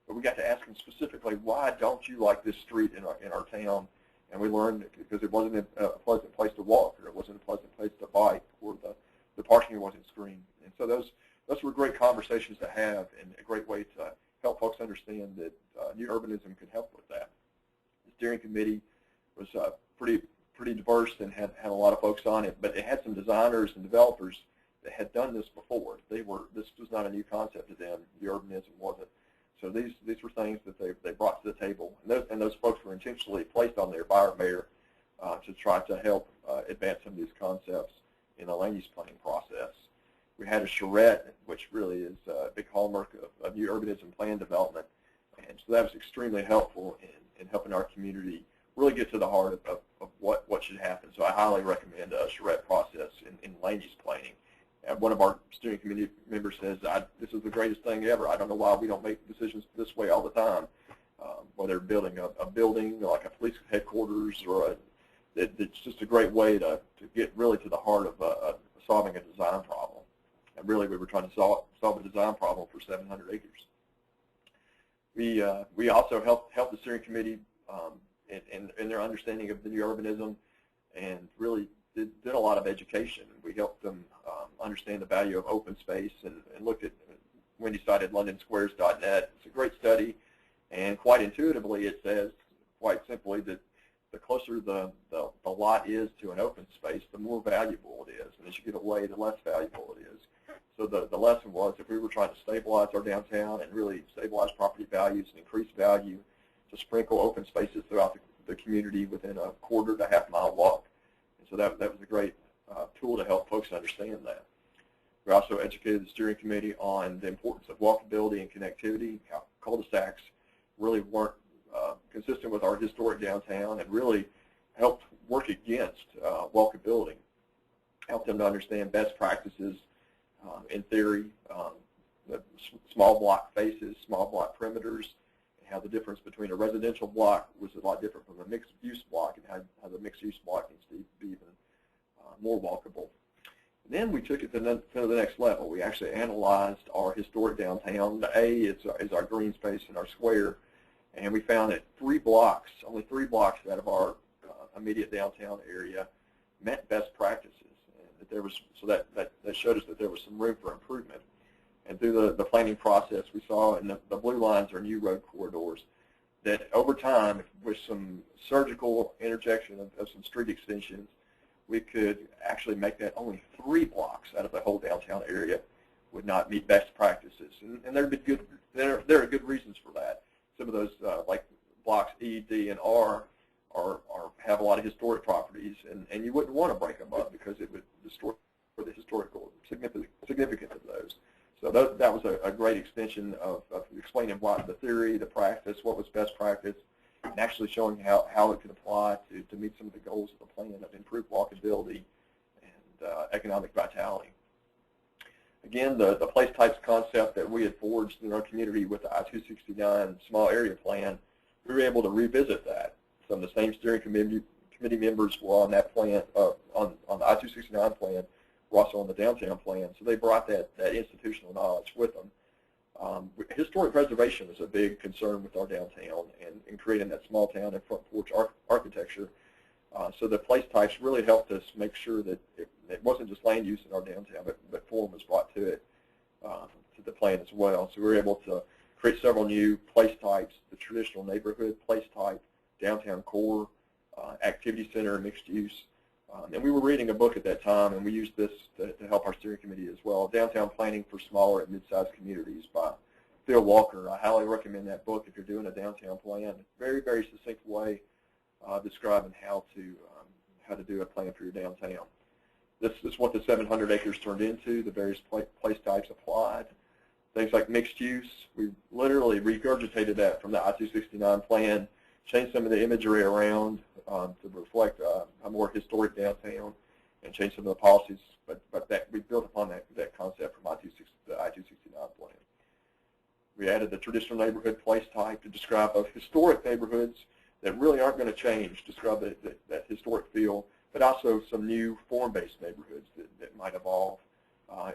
but we got to ask them specifically, why don't you like this street in our town? And we learned because it wasn't a pleasant place to walk, or it wasn't a pleasant place to bike, or the parking wasn't screened. And so those were great conversations to have, and a great way to help folks understand that new urbanism could help with that. The steering committee was pretty diverse and had a lot of folks on it, but it had some designers and developers that had done this before. This was not a new concept to them. New urbanism wasn't. So these were things that they brought to the table, and those folks were intentionally placed on there by our mayor to try to help advance some of these concepts in the land use planning process. We had a charrette, which really is a big hallmark of new urbanism plan development, and so that was extremely helpful in helping our community really get to the heart of what should happen. So I highly recommend a charrette process in land use planning. One of our steering committee members says, this is the greatest thing ever. I don't know why we don't make decisions this way all the time. Whether building a building like a police headquarters, or it's just a great way to get really to the heart of solving a design problem. And really, we were trying to solve a design problem for 700 acres. We also helped the steering committee in their understanding of the new urbanism, and really did a lot of education. We helped them understand the value of open space, and looked at, Wendy cited londonsquares.net. It's a great study, and quite intuitively it says, quite simply, that the closer the lot is to an open space, the more valuable it is. And as you get away, the less valuable it is. So the lesson was, if we were trying to stabilize our downtown and really stabilize property values and increase value, to sprinkle open spaces throughout the community within a quarter to half-mile walk. And so that was a great tool to help folks understand that. We also educated the steering committee on the importance of walkability and connectivity, how cul-de-sacs really weren't consistent with our historic downtown, and really helped work against walkability, helped them to understand best practices in theory, the small block faces, small block perimeters, and how the difference between a residential block was a lot different from a mixed-use block, and how the mixed-use block needs to be even more walkable. And then we took it to the next level. We actually analyzed our historic downtown. The A is our green space and our square, and we found that only three blocks out of our immediate downtown area met best practices. And that that showed us that there was some room for improvement. And through the planning process, we saw, and the blue lines are new road corridors, that over time, with some surgical interjection of some street extensions, we could actually make that only 3 blocks out of the whole downtown area would not meet best practices. And there are good reasons for that. Some of those, like blocks E, D, and R, have a lot of historic properties, and you wouldn't want to break them up because it would distort the historical significance of those. So that was a great extension of explaining what the theory, the practice, what was best practice, and actually showing how it could apply to meet some of the goals of the plan of improved walkability and economic vitality. Again, the place types concept that we had forged in our community with the I-269 small area plan, we were able to revisit that. Some of the same steering committee members were on that plan, on the I-269 plan, were also on the downtown plan, so they brought that institutional knowledge with them. Historic preservation was a big concern with our downtown, and in creating that small town and front porch architecture. So the place types really helped us make sure that it wasn't just land use in our downtown, but form was brought to it, to the plan as well. So we were able to create several new place types: the traditional neighborhood place type, downtown core, activity center, mixed use. And we were reading a book at that time, and we used this to help our steering committee as well, Downtown Planning for Smaller and Mid-Sized Communities by Phil Walker. I highly recommend that book if you're doing a downtown plan. Very, very succinct way describing how to do a plan for your downtown. This is what the 700 acres turned into, the various place types applied. Things like mixed use, we literally regurgitated that from the I-269 plan, changed some of the imagery around to reflect a more historic downtown, and changed some of the policies, but that we built upon that concept from the I-269 plan. We added the traditional neighborhood place type to describe both historic neighborhoods that really aren't going to change, describe that historic feel, but also some new form-based neighborhoods that might evolve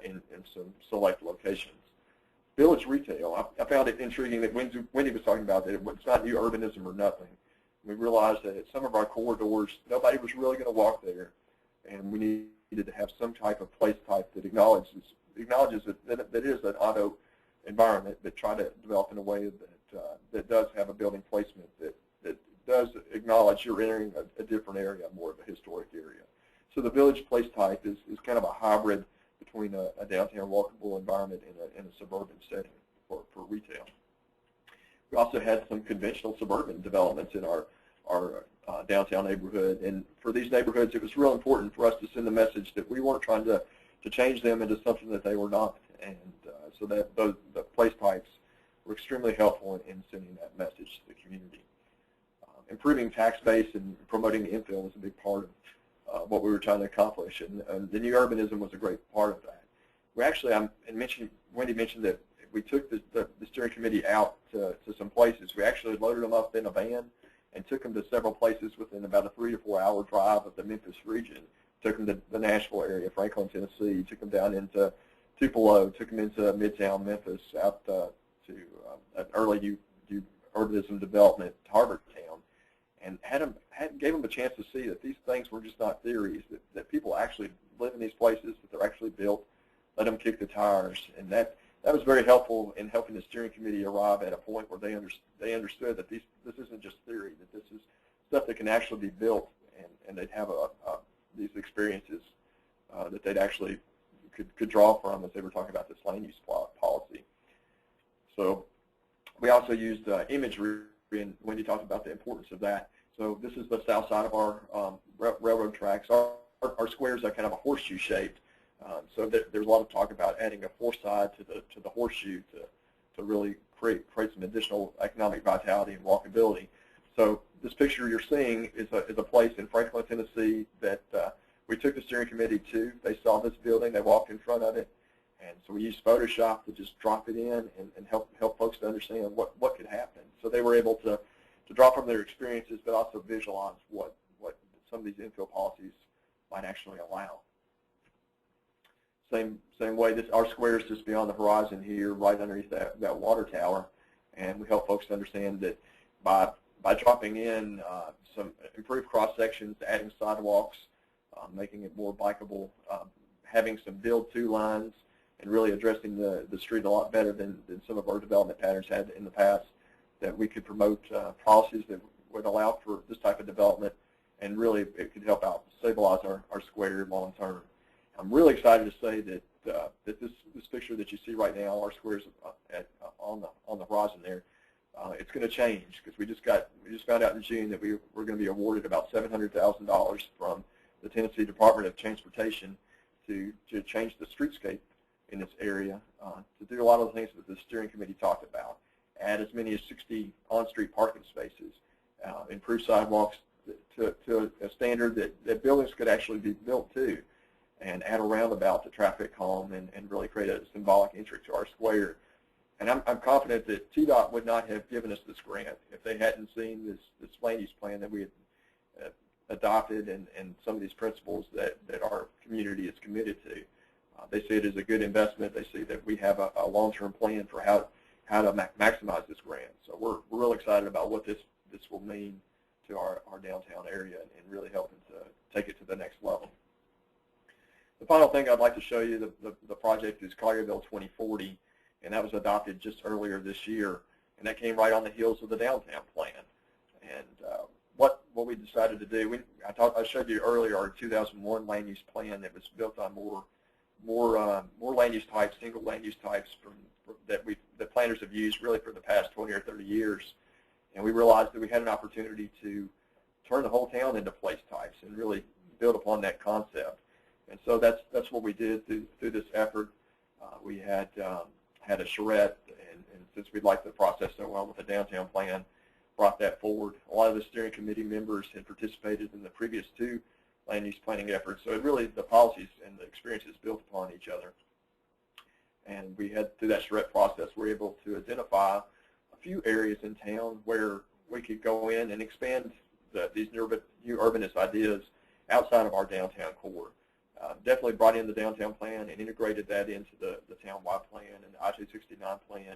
in some select locations. Village retail, I found it intriguing that Wendy was talking about that it's not new urbanism or nothing. We realized that at some of our corridors, nobody was really going to walk there, and we needed to have some type of place type that acknowledges that it is an auto environment, but try to develop in a way that does have a building placement that does acknowledge you're entering a different area, more of a historic area. So the village place type is kind of a hybrid between a downtown walkable environment and a suburban setting for retail. We also had some conventional suburban developments in our downtown neighborhood, and for these neighborhoods it was real important for us to send the message that we weren't trying to change them into something that they were not, and so that the place types were extremely helpful in sending that message to the community. Improving tax base and promoting infill was a big part of what we were trying to accomplish, and the new urbanism was a great part of that. We actually, Wendy mentioned that we took the steering committee out to some places. We actually loaded them up in a van and took them to several places within about a 3 to 4 hour drive of the Memphis region. Took them to the Nashville area, Franklin, Tennessee. Took them down into Tupelo. Took them into Midtown Memphis, out to an early urbanism development, Harvard Town, and gave them a chance to see that these things were just not theories, that people actually live in these places, that they're actually built. Let them kick the tires, and that was very helpful in helping the steering committee arrive at a point where they understood that this isn't just theory, that this is stuff that can actually be built, and they'd have these experiences that they'd actually could draw from as they were talking about this land use policy. So we also used imagery, and Wendy talked about the importance of that. So this is the south side of our railroad tracks. Our squares are kind of a horseshoe shaped. So there's a lot of talk about adding a fourth side to the horseshoe to really create some additional economic vitality and walkability. So this picture you're seeing is a place in Franklin, Tennessee that we took the steering committee to. They saw this building, they walked in front of it, and so we used Photoshop to just drop it in and help folks to understand what could happen. So they were able to draw from their experiences, but also visualize what some of these infill policies might actually allow. Same way, our square is just beyond the horizon here, right underneath that water tower, and we help folks to understand that by dropping in some improved cross sections, adding sidewalks, making it more bikeable, having some build-to lines, and really addressing the street a lot better than some of our development patterns had in the past, that we could promote policies that would allow for this type of development, and really it could help out stabilize our square long term. I'm really excited to say that this picture that you see right now, our squares on the horizon there, it's going to change, because we just found out in June that we're going to be awarded about $700,000 from the Tennessee Department of Transportation to change the streetscape in this area, to do a lot of the things that the steering committee talked about. Add as many as 60 on-street parking spaces, improve sidewalks to a standard that buildings could actually be built to, and add a roundabout to traffic calm and really create a symbolic entry to our square. And I'm confident that TDOT would not have given us this grant if they hadn't seen this land use plan that we had adopted, and some of these principles that our community is committed to. They see it as a good investment. They see that we have a long-term plan for how to maximize this grant. So we're really excited about what this will mean to our downtown area, and really helping to take it to the next level. The final thing I'd like to show you, the project is Collierville 2040, and that was adopted just earlier this year, and that came right on the heels of the downtown plan. And what we decided to do, I showed you earlier our 2001 land use plan that was built on more land use types, single land use types that planners have used really for the past 20 or 30 years. And we realized that we had an opportunity to turn the whole town into place types and really build upon that concept. And so that's what we did through this effort. We had a charrette, and since we liked the process so well with the downtown plan, brought that forward. A lot of the steering committee members had participated in the previous 2 land use planning efforts, so it really, the policies and the experiences built upon each other. And we had, through that charrette process, we were able to identify a few areas in town where we could go in and expand these new urbanist ideas outside of our downtown core. Definitely brought in the downtown plan and integrated that into the town-wide plan and the I-269 plan.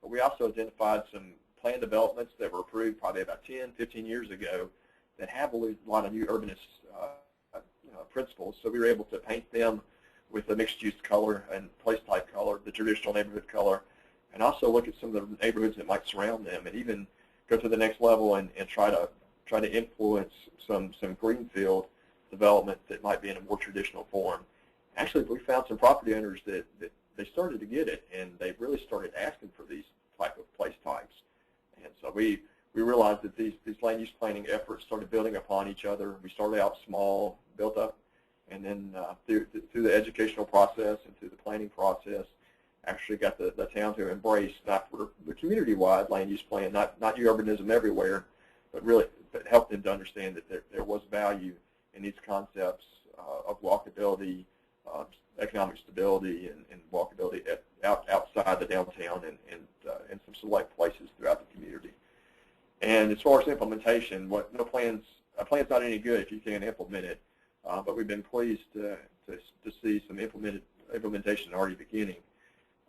But we also identified some planned developments that were approved probably about 10, 15 years ago that have a lot of new urbanist principles. So we were able to paint them with a mixed-use color and place-type color, the traditional neighborhood color, and also look at some of the neighborhoods that might surround them, and even go to the next level and try to influence some greenfield development that might be in a more traditional form. Actually, we found some property owners that they started to get it, and they really started asking for these type of place types. And so we realized that these land use planning efforts started building upon each other. We started out small, built up, and then through the educational process and through the planning process, actually got the town to embrace not for the community-wide land use plan, not new urbanism everywhere, but really help them to understand that there was value in these concepts of walkability, economic stability, and walkability outside the downtown and some select places throughout the community. And as far as implementation, a plan's not any good if you can't implement it. But we've been pleased to see some implementation already beginning.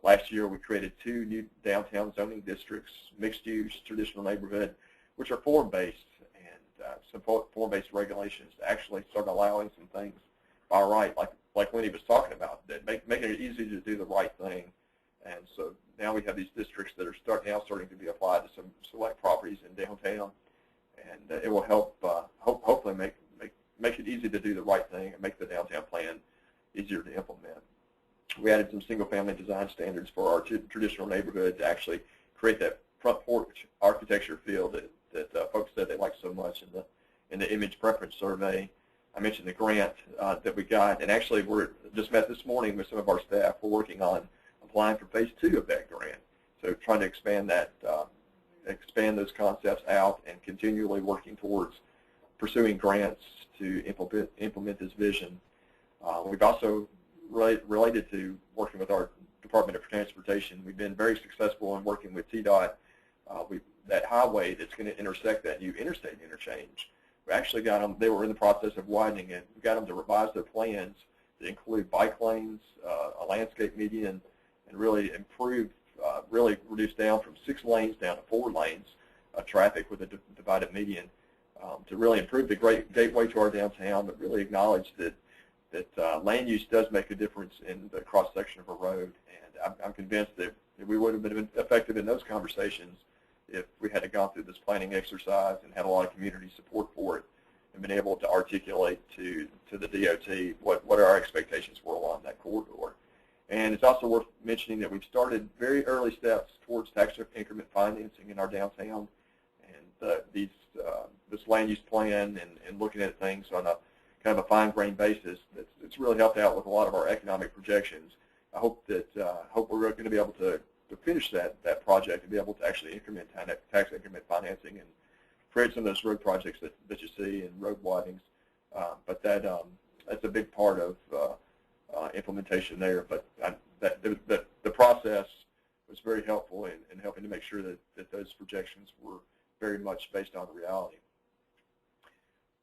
Last year, we created 2 new downtown zoning districts, mixed-use, traditional neighborhood, which are form-based, and some form-based regulations to actually start allowing some things by right, like Wendy was talking about, that making it easy to do the right thing. And so now we have these districts that are starting to be applied to some select properties in downtown, and it will help hopefully make it easy to do the right thing and make the downtown plan easier to implement. We added some single-family design standards for our traditional neighborhood to actually create that front porch architecture feel that folks said they liked so much in the image preference survey. I mentioned the grant that we got, and actually we're just met this morning with some of our staff. We're working on applying for phase 2 of that grant, so trying to expand those concepts out and continually working towards pursuing grants to implement this vision. We've also, related to working with our Department of Transportation, we've been very successful in working with TDOT. That highway that's going to intersect that new interstate interchange, we actually got them, they were in the process of widening it. We got them to revise their plans to include bike lanes, a landscape median, and really improve, really reduce down from 6 lanes down to 4 lanes of traffic with a divided median. To really improve the great gateway to our downtown, but really acknowledge that land use does make a difference in the cross-section of a road. And I'm convinced that we would have been effective in those conversations if we had gone through this planning exercise and had a lot of community support for it and been able to articulate to the DOT what our expectations were along that corridor. And it's also worth mentioning that we've started very early steps towards tax increment financing in our downtown. And this land use plan and looking at things on a kind of a fine-grained basis, it's really helped out with a lot of our economic projections. I hope we're going to be able to finish that project and be able to actually implement tax increment financing and create some of those road projects that you see and road widenings. But that's a big part of implementation there. But the process was very helpful in helping to make sure that those projections were very much based on the reality.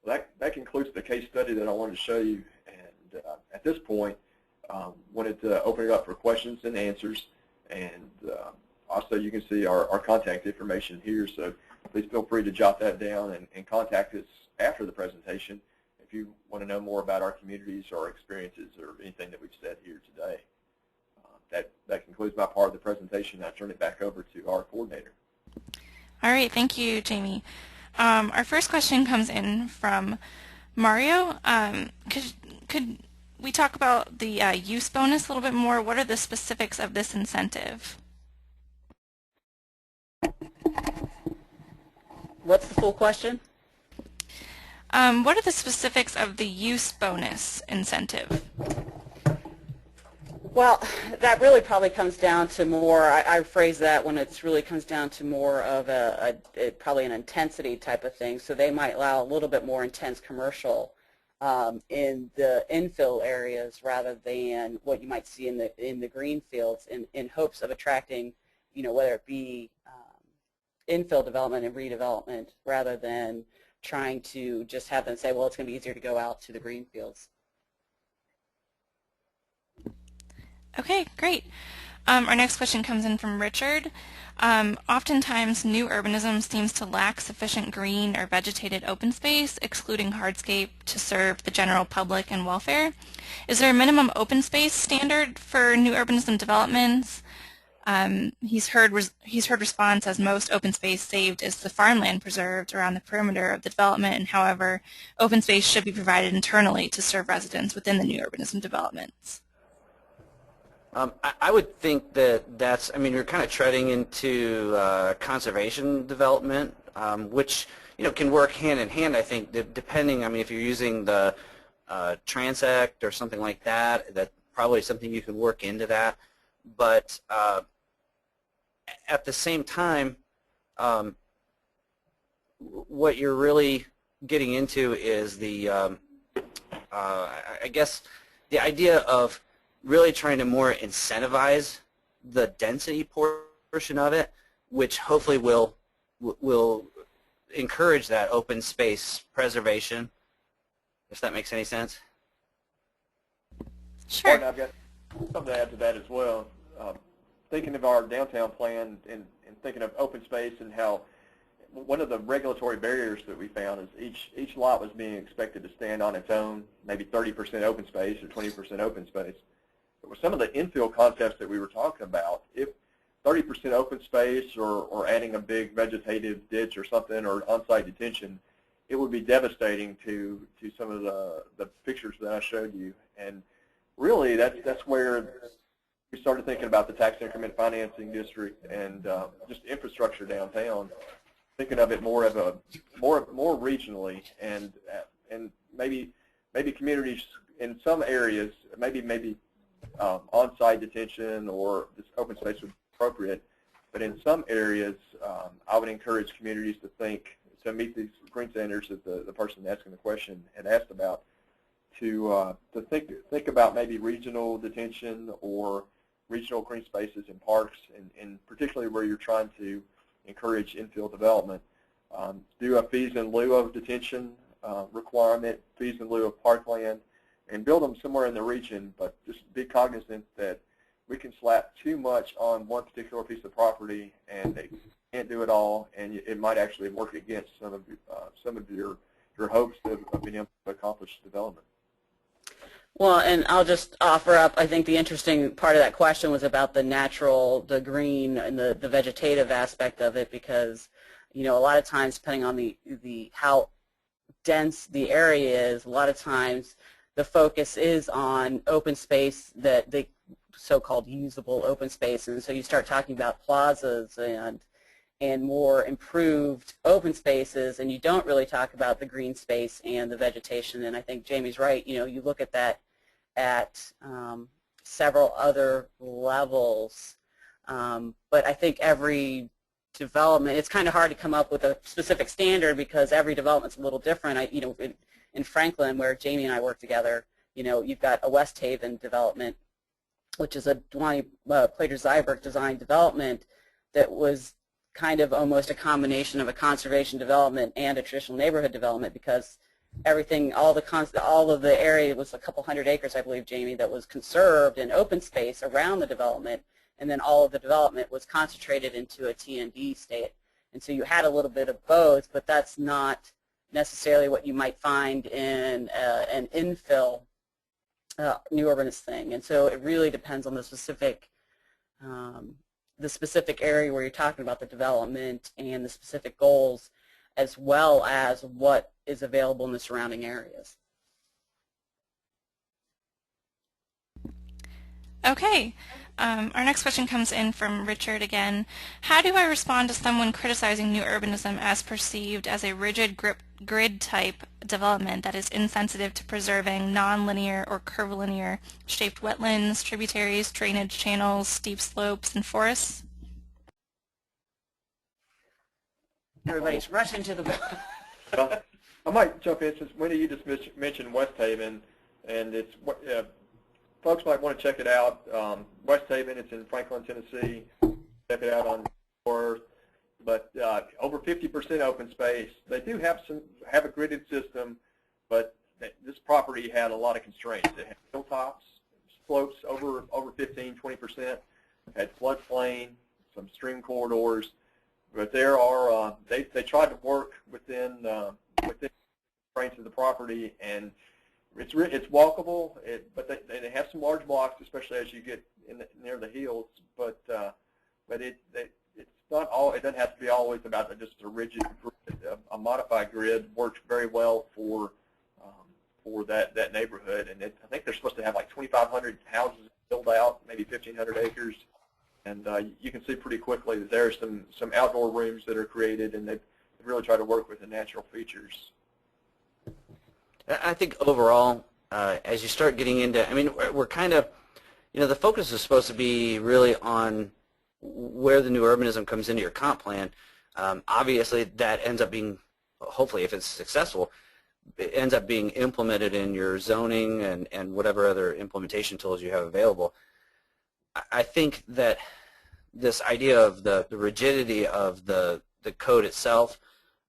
Well, that concludes the case study that I wanted to show you, and at this point, wanted to open it up for questions and answers, and also you can see our contact information here, so please feel free to jot that down and contact us after the presentation if you want to know more about our communities or our experiences or anything that we've said here today. That concludes my part of the presentation. I turn it back over to our coordinator. All right, thank you, Jaime. Our first question comes in from Mario. Could we talk about the use bonus a little bit more? What are the specifics of this incentive? What's the full question? What are the specifics of the use bonus incentive? Well, that really probably comes down to more, I phrase that when it really comes down to more of probably an intensity type of thing. So they might allow a little bit more intense commercial in the infill areas rather than what you might see in the green fields in hopes of attracting, whether it be infill development and redevelopment rather than trying to just have them say, well, it's going to be easier to go out to the green fields. Okay, great. Our next question comes in from Richard. Oftentimes, new urbanism seems to lack sufficient green or vegetated open space, excluding hardscape, to serve the general public and welfare. Is there a minimum open space standard for new urbanism developments? He's heard response as most open space saved is the farmland preserved around the perimeter of the development, and however, open space should be provided internally to serve residents within the new urbanism developments. I would think that's, I mean, you're kind of treading into conservation development, which, can work hand in hand, I think, depending, I mean, if you're using the Transact or something like that, that's probably something you can work into that. But at the same time, what you're really getting into is the, I guess, the idea of really trying to more incentivize the density portion of it, which hopefully will encourage that open space preservation, if that makes any sense. Sure. Martin, I've got something to add to that as well. Thinking of our downtown plan and thinking of open space and how one of the regulatory barriers that we found is each lot was being expected to stand on its own, maybe 30% open space or 20% open space. But with some of the infill concepts that we were talking about, if 30% open space or adding a big vegetative ditch or something or on-site detention, it would be devastating to some of the pictures that I showed you. And really, that's where we started thinking about the tax increment financing district and just infrastructure downtown, thinking of it more of a more regionally and maybe communities in some areas, maybe on-site detention or this open space would be appropriate, but in some areas, I would encourage communities to meet these green standards that the person asking the question had asked about, to think about maybe regional detention or regional green spaces in parks, and particularly where you're trying to encourage infill development. Do a fees in lieu of detention requirement, fees in lieu of parkland, and build them somewhere in the region, but just be cognizant that we can slap too much on one particular piece of property and they can't do it all, and it might actually work against some of your hopes of being able to accomplish development. Well, and I'll just offer up, I think the interesting part of that question was about the natural, the green, and the vegetative aspect of it, because, a lot of times, depending on how dense the area is, a lot of times the focus is on open space, that the so-called usable open space, and so you start talking about plazas and more improved open spaces, and you don't really talk about the green space and the vegetation. And I think Jamie's right. You look at that at several other levels, but I think every development, it's kind of hard to come up with a specific standard because every development's a little different. In Franklin, where Jamie and I work together, you've got a West Haven development, which is a Dwayne Plater-Zyberg design development that was kind of almost a combination of a conservation development and a traditional neighborhood development, because everything, all of the area was a couple hundred acres, I believe, Jamie, that was conserved in open space around the development, and then all of the development was concentrated into a T&D state. And so you had a little bit of both, but that's not necessarily what you might find in an infill new urbanist thing. And so it really depends on the specific area where you're talking about the development and the specific goals, as well as what is available in the surrounding areas. Okay. Our next question comes in from Richard again. How do I respond to someone criticizing new urbanism as perceived as a rigid grid-type development that is insensitive to preserving non-linear or curvilinear shaped wetlands, tributaries, drainage channels, steep slopes, and forests? Everybody's rushing to the Well, I might jump in, since Wendy, you just mentioned West Haven, and it's folks might want to check it out. West Haven, it's in Franklin, Tennessee. Check it out on Earth. But over 50% open space. They do have a gridded system, but this property had a lot of constraints. It had hilltops, slopes over 15, 20%. had floodplain, some stream corridors, but there are they tried to work within within constraints of the property, and it's walkable. But they have some large blocks, especially as you get near the hills. But it's not all. It doesn't have to be always about just a rigid grid. A modified grid works very well for that neighborhood, and I think they're supposed to have like 2,500 houses built out, maybe 1,500 acres, and you can see pretty quickly that there's some outdoor rooms that are created, and they've really tried to work with the natural features. I think overall, as you start getting into, I mean, we're kind of, the focus is supposed to be really on where the new urbanism comes into your comp plan. Obviously, that ends up being, hopefully, if it's successful, it ends up being implemented in your zoning and whatever other implementation tools you have available. I think that this idea of the rigidity of the code itself,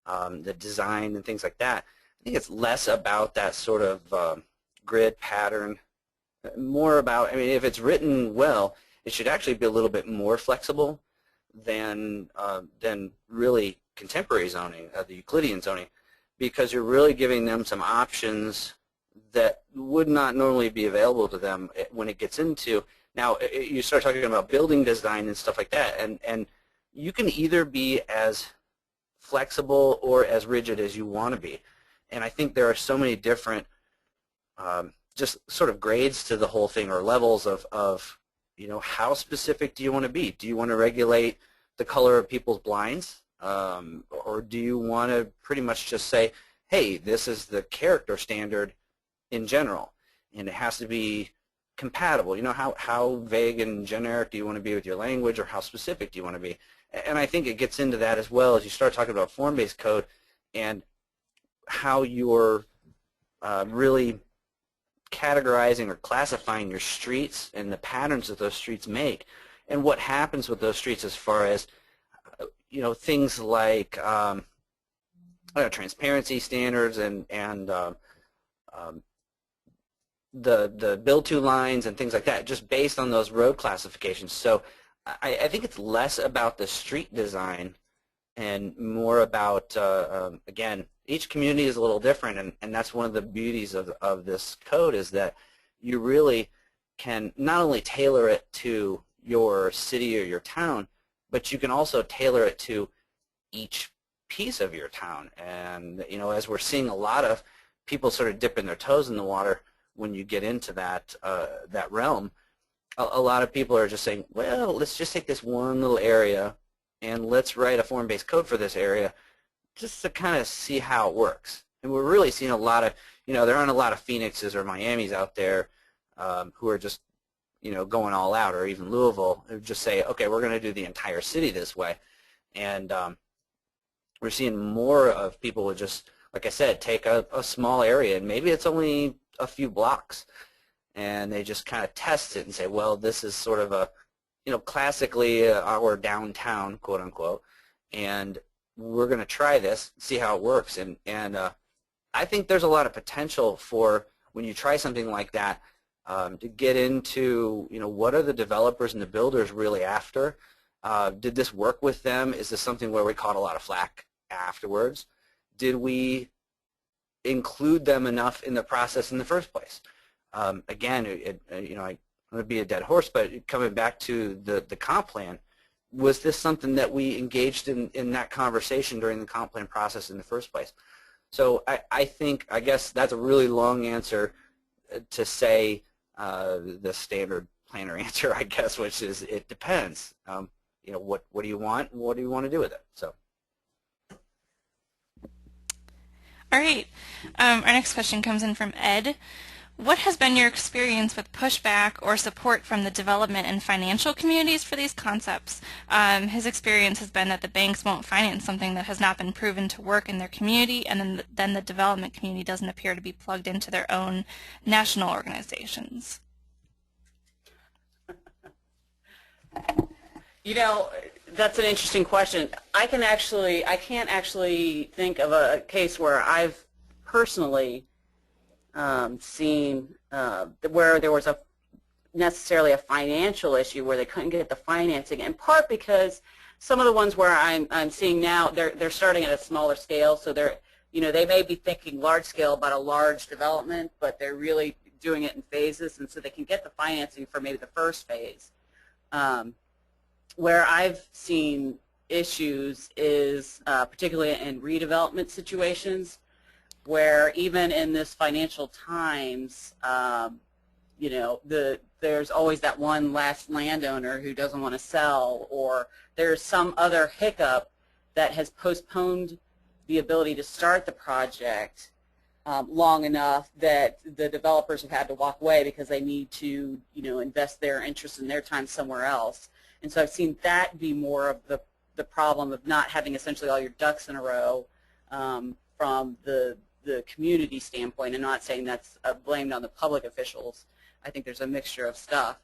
the design and things like that, I think it's less about that sort of grid pattern, more about, I mean, if it's written well, it should actually be a little bit more flexible than really contemporary zoning, the Euclidean zoning, because you're really giving them some options that would not normally be available to them when it gets into, now you start talking about building design and stuff like that, and you can either be as flexible or as rigid as you want to be. And I think there are so many different just sort of grades to the whole thing, or levels of how specific do you want to be? Do you want to regulate the color of people's blinds? Or do you want to pretty much just say, hey, this is the character standard in general, and it has to be compatible. How vague and generic do you want to be with your language, or how specific do you want to be? And I think it gets into that as well as you start talking about form-based code and how you're really categorizing or classifying your streets and the patterns that those streets make, and what happens with those streets as far as things like transparency standards and the build-to lines and things like that, just based on those road classifications. So I think it's less about the street design and more about, again, each community is a little different, and that's one of the beauties of this code, is that you really can not only tailor it to your city or your town, but you can also tailor it to each piece of your town. And as we're seeing a lot of people sort of dipping their toes in the water when you get into that that realm, a lot of people are just saying, well, let's just take this one little area and let's write a form-based code for this area just to kind of see how it works. And we're really seeing a lot of, there aren't a lot of Phoenixes or Miamis out there who are just, going all out, or even Louisville, who just say, okay, we're going to do the entire city this way. And we're seeing more of people who just, like I said, take a small area, and maybe it's only a few blocks, and they just kind of test it and say, well, this is sort of a, classically our downtown, quote unquote, and we're going to try this, see how it works. And I think there's a lot of potential for, when you try something like that, to get into, what are the developers and the builders really after? Did this work with them? Is this something where we caught a lot of flack afterwards? Did we include them enough in the process in the first place? Again, I'm going to be a dead horse, but coming back to the comp plan, was this something that we engaged in that conversation during the comp plan process in the first place? So I guess that's a really long answer to say the standard planner answer, I guess, which is it depends. What do you want? What do you want to do with it? So. All right. Our next question comes in from Ed. What has been your experience with pushback or support from the development and financial communities for these concepts? His experience has been that the banks won't finance something that has not been proven to work in their community, and then the development community doesn't appear to be plugged into their own national organizations. That's an interesting question. I can't actually think of a case where I've personally seen where there was necessarily a financial issue where they couldn't get the financing, in part because some of the ones where I'm seeing now, they're starting at a smaller scale, so they may be thinking large scale about a large development, but they're really doing it in phases, and so they can get the financing for maybe the first phase. Where I've seen issues is particularly in redevelopment situations, where even in this financial times, there's always that one last landowner who doesn't want to sell, or there's some other hiccup that has postponed the ability to start the project long enough that the developers have had to walk away because they need to, invest their interest and their time somewhere else. And so I've seen that be more of the problem of not having essentially all your ducks in a row from the community standpoint, and not saying that's blamed on the public officials. I think there's a mixture of stuff.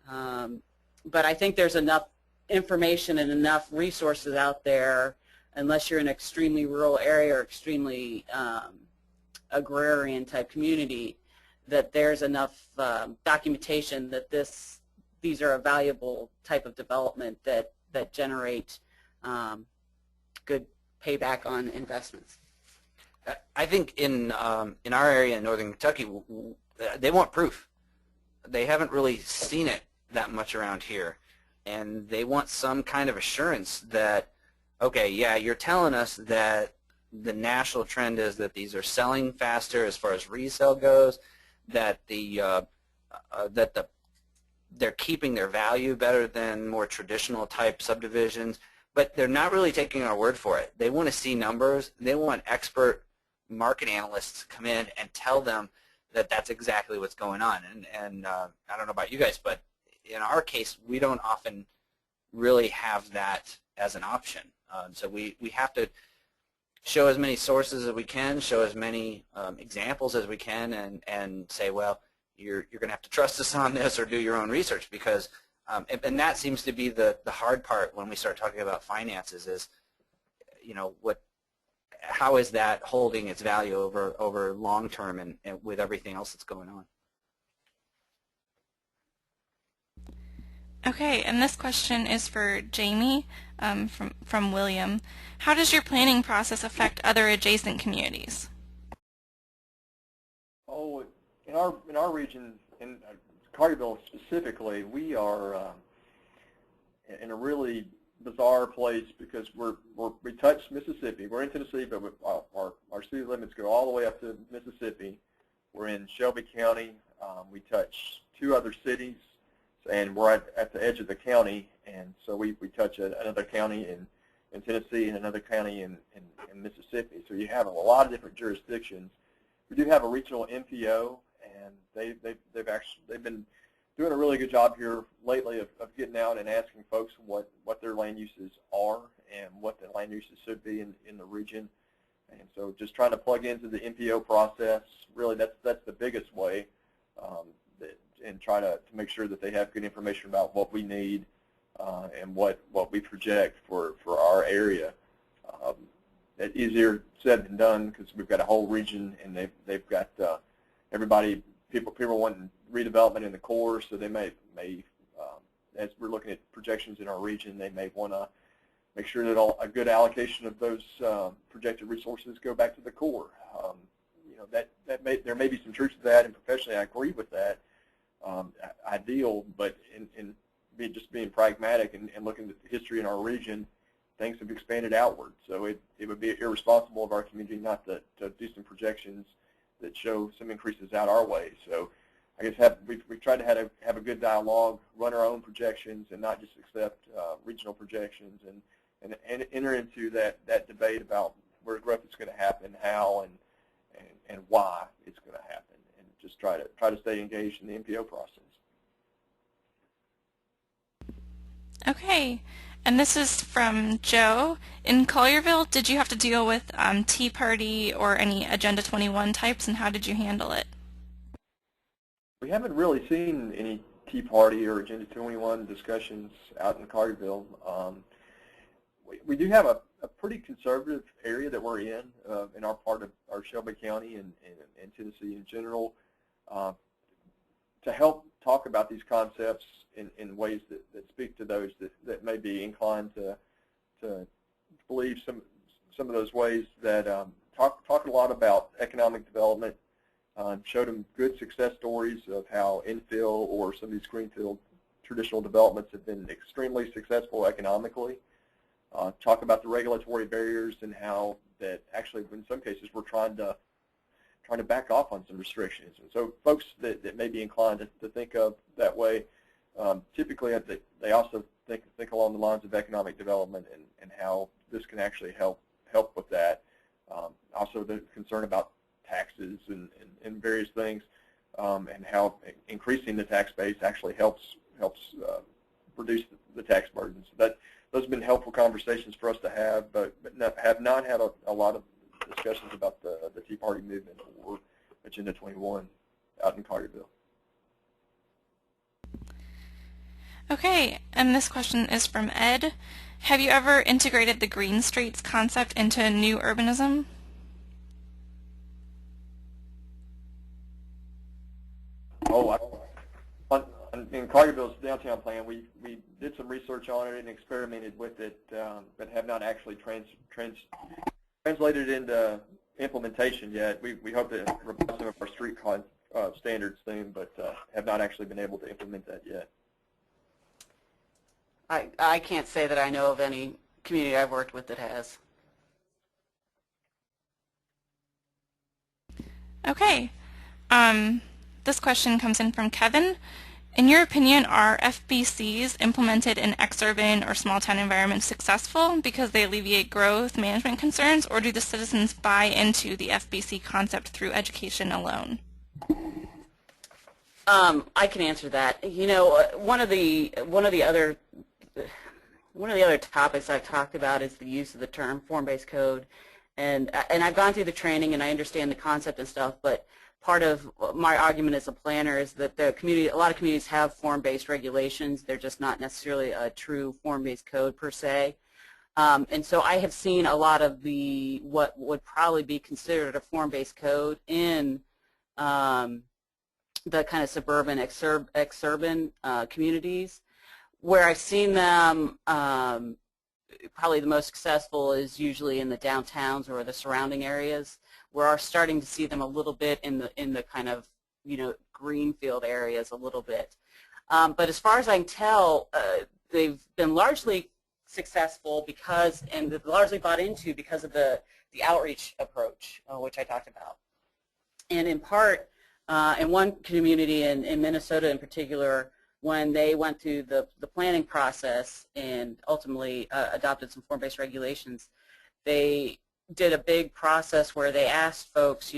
But I think there's enough information and enough resources out there, unless you're in an extremely rural area or extremely agrarian type community, that there's enough documentation that these are a valuable type of development that generate good payback on investments. I think in our area in northern Kentucky, they want proof. They haven't really seen it that much around here, and they want some kind of assurance that, okay, yeah, you're telling us that the national trend is that these are selling faster as far as resale goes, that they're keeping their value better than more traditional type subdivisions, but they're not really taking our word for it. They want to see numbers. They want expert market analysts to come in and tell them that that's exactly what's going on. And I don't know about you guys, but in our case, we don't often really have that as an option. So we have to show as many sources as we can, show as many examples as we can, and say, well, you're going to have to trust us on this or do your own research, because and that seems to be the hard part when we start talking about finances is, how is that holding its value over long term and with everything else that's going on? Okay, and this question is for Jaime from William. How does your planning process affect other adjacent communities? Oh, in our region, in Collierville specifically, we are in a really bizarre place because we touch Mississippi. We're in Tennessee, but our city limits go all the way up to Mississippi. We're in Shelby County. We touch 2 other cities, and we're at the edge of the county, and so we touch another county in Tennessee and another county in Mississippi. So you have a lot of different jurisdictions. We do have a regional MPO, and they've been doing a really good job here lately of getting out and asking folks what their land uses are and what the land uses should be in the region. And so just trying to plug into the MPO process, really that's the biggest way, and try to make sure that they have good information about what we need and what we project for our area. It's easier said than done because we've got a whole region, and they've got people wanting redevelopment in the core, so they may as we're looking at projections in our region, they may want to make sure that a good allocation of those projected resources go back to the core. There may be some truth to that, and professionally I agree with that. Ideal, but just being pragmatic and looking at the history in our region, things have expanded outward. So it would be irresponsible of our community not to do some projections that show some increases out our way. So I guess we've tried to have a good dialogue, run our own projections, and not just accept regional projections, and enter into that debate about where growth is going to happen, how, and why it's going to happen, and just try to stay engaged in the MPO process. Okay, and this is from Joe. In Collierville, did you have to deal with Tea Party or any Agenda 21 types, and how did you handle it? We haven't really seen any Tea Party or Agenda 21 discussions out in Collierville. We do have a pretty conservative area that we're in our part of our Shelby County and Tennessee in general. to help talk about these concepts in ways that speak to those that may be inclined to believe some of those ways, that talk a lot about economic development, showed them good success stories of how infill or some of these greenfield traditional developments have been extremely successful economically. Talk about the regulatory barriers and how that actually, in some cases, we're trying to back off on some restrictions. And so folks that may be inclined to think of that way, typically they also think along the lines of economic development and how this can actually help with that. Also the concern about taxes and various things, and how increasing the tax base actually helps reduce the tax burdens. Those have been helpful conversations for us to have, but have not had a lot of discussions about the Tea Party movement or Agenda 21 out in Collierville. Okay, and this question is from Ed. Have you ever integrated the green streets concept into new urbanism? In Collierville's downtown plan, we did some research on it and experimented with it, but have not actually translated it into implementation yet. We hope to revise some of our street standards soon, but have not actually been able to implement that yet. I can't say that I know of any community I've worked with that has. Okay. This question comes in from Kevin. In your opinion, are FBCs implemented in exurban or small town environments successful because they alleviate growth management concerns, or do the citizens buy into the FBC concept through education alone? I can answer that. You know, one of the other topics I've talked about is the use of the term form-based code, and I've gone through the training and I understand the concept and stuff, but part of my argument as a planner is that a lot of communities have form-based regulations. They're just not necessarily a true form-based code per se. And so I have seen a lot of what would probably be considered a form-based code in the kind of suburban, exurban communities. Where I've seen them, probably the most successful is usually in the downtowns or the surrounding areas. We're starting to see them a little bit in the kind of, you know, greenfield areas a little bit. But as far as I can tell, they've been largely successful because, and largely bought into because of the outreach approach, which I talked about. And in part, in one community in Minnesota in particular, when they went through the planning process and ultimately adopted some form-based regulations, they did a big process where they asked folks,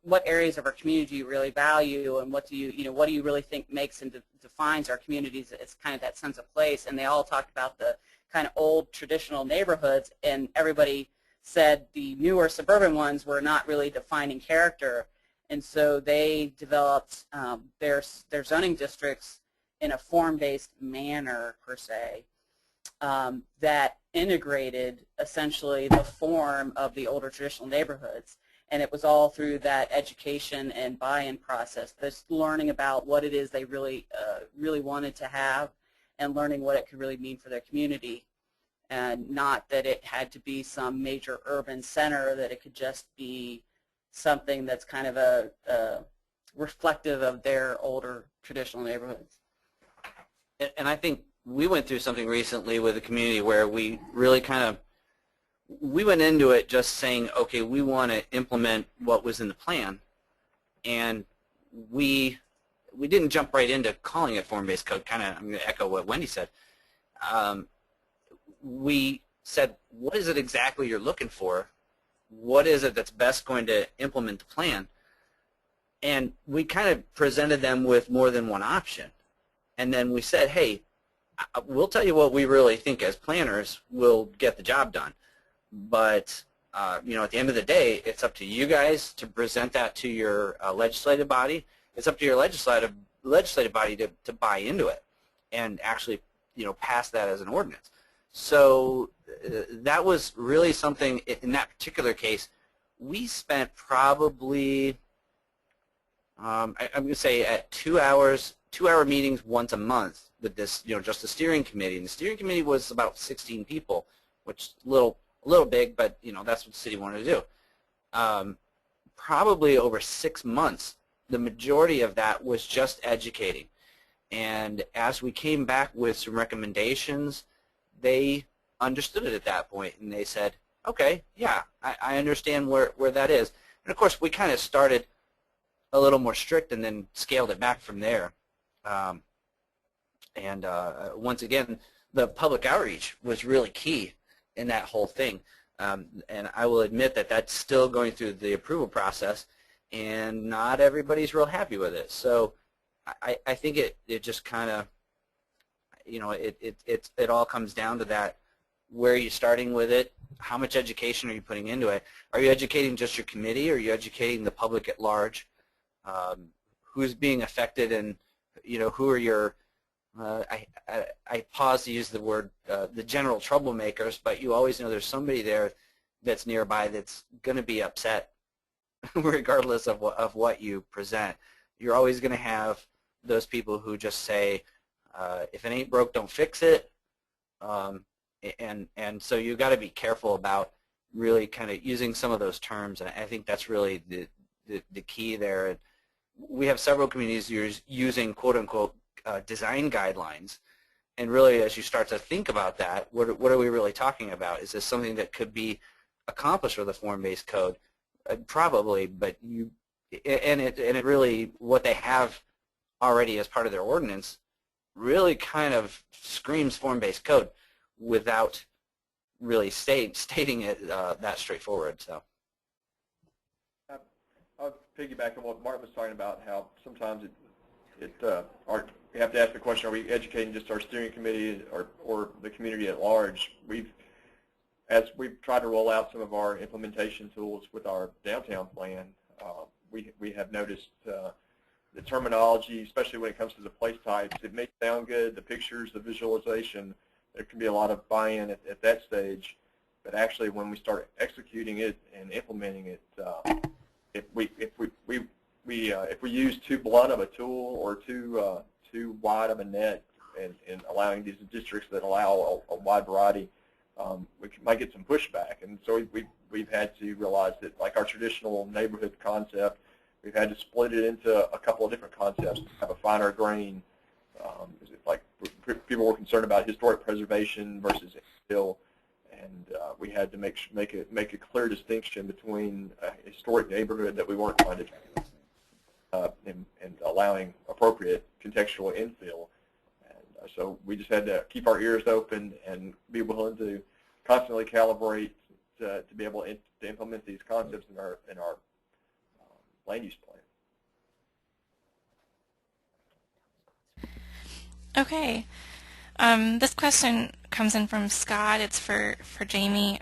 what areas of our community do you really value, and what do you really think makes and defines our communities as kind of that sense of place. And they all talked about the kind of old traditional neighborhoods, and everybody said the newer suburban ones were not really defining character. And so they developed their zoning districts in a form-based manner, per se, that integrated essentially the form of the older traditional neighborhoods. And it was all through that education and buy-in process, just learning about what it is they really wanted to have and learning what it could really mean for their community. And not that it had to be some major urban center, that it could just be something that's kind of a reflective of their older traditional neighborhoods. And I think we went through something recently with a community where we really we went into it just saying, okay, we want to implement what was in the plan, and we didn't jump right into calling it form-based code. I'm going to echo what Wendy said. We said, what is it exactly you're looking for? What is it that's best going to implement the plan? And we kind of presented them with more than one option. And then we said, hey, we'll tell you what we really think as planners will get the job done. But at the end of the day, it's up to you guys to present that to your legislative body. It's up to your legislative body to buy into it and actually pass that as an ordinance. So that was really something. In that particular case, we spent probably I'm going to say at 2-hour meetings once a month with this, just the steering committee. And the steering committee was about 16 people, which is a little big, but that's what the city wanted to do. Probably over 6 months, the majority of that was just educating. And as we came back with some recommendations, they understood it at that point, and they said, okay, yeah, I understand where that is. And of course, we kind of started a little more strict and then scaled it back from there. Once again, the public outreach was really key in that whole thing. And I will admit that that's still going through the approval process, and not everybody's real happy with it. So I think it just kind of, it all comes down to that. Where are you starting with it? How much education are you putting into it? Are you educating just your committee, or are you educating the public at large? Who's being affected, and who are your I pause to use the word the general troublemakers, but you always know there's somebody there that's nearby that's going to be upset regardless of what you present. You're always going to have those people who just say, if it ain't broke, don't fix it. And so you've got to be careful about really kind of using some of those terms, and I think that's really the key there. We have several communities using quote-unquote design guidelines, and really as you start to think about that, what are we really talking about? Is this something that could be accomplished with a form-based code? Probably, but it really, what they have already as part of their ordinance really kind of screams form-based code without really stating it that straightforward. So I'll piggyback on what Martin was talking about, how sometimes we have to ask the question, are we educating just our steering committee or the community at large? As we've tried to roll out some of our implementation tools with our downtown plan, we have noticed the terminology, especially when it comes to the place types, it may sound good, the pictures, the visualization, there can be a lot of buy-in at that stage, but actually when we start executing it and implementing it, if we use too blunt of a tool or too wide of a net in allowing these districts that allow a wide variety, we might get some pushback. And so we've had to realize that, like our traditional neighborhood concept, we've had to split it into a couple of different concepts to have a finer grain. Like people were concerned about historic preservation versus infill, and we had to make a clear distinction between a historic neighborhood that we weren't trying to and allowing appropriate contextual infill. And so we just had to keep our ears open and be willing to constantly calibrate to be able to implement these concepts in our land use plan. Okay. This question comes in from Scott. It's for Jaime.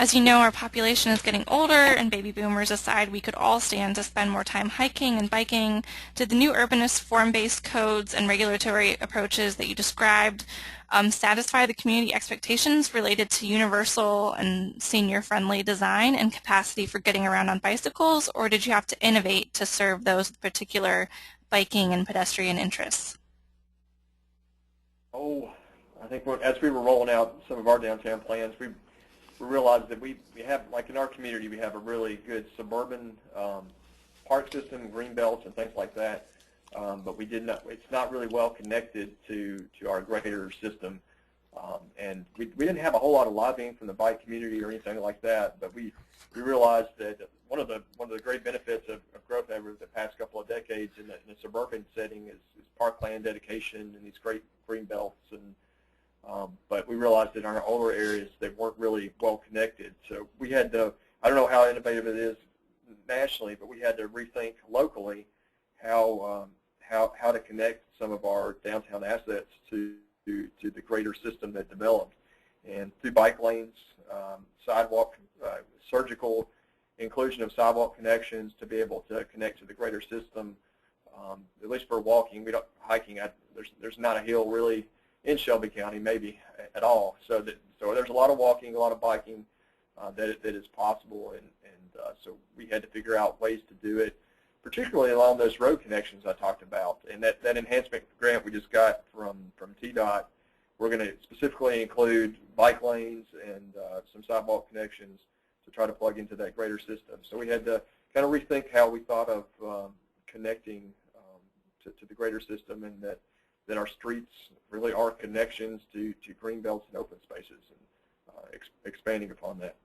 As you know, our population is getting older, and baby boomers aside, we could all stand to spend more time hiking and biking. Did the new urbanist form-based codes and regulatory approaches that you described satisfy the community expectations related to universal and senior-friendly design and capacity for getting around on bicycles, or did you have to innovate to serve those particular biking and pedestrian interests? Oh, I think as we were rolling out some of our downtown plans, we realized that we have, like in our community, we have a really good suburban park system, green belts, and things like that. But it's not really well connected to our greater system. And we didn't have a whole lot of lobbying from the bike community or anything like that. But we realized that one of the great benefits of growth over the past couple of decades in a suburban setting is parkland dedication and these great green belts. But we realized that in our older areas they weren't really well connected. So we had to, I don't know how innovative it is nationally, but we had to rethink locally how to connect some of our downtown assets to the greater system that developed. And through bike lanes, sidewalk, surgical inclusion of sidewalk connections to be able to connect to the greater system, at least for walking. We don't hiking. There's not a hill really in Shelby County, maybe at all. So there's a lot of walking, a lot of biking that is possible, and so we had to figure out ways to do it particularly along those road connections I talked about. And that enhancement grant we just got from TDOT, we're going to specifically include bike lanes and some sidewalk connections to try to plug into that greater system. So we had to kind of rethink how we thought of connecting to the greater system, and that our streets really are connections to green belts and open spaces, and expanding upon that.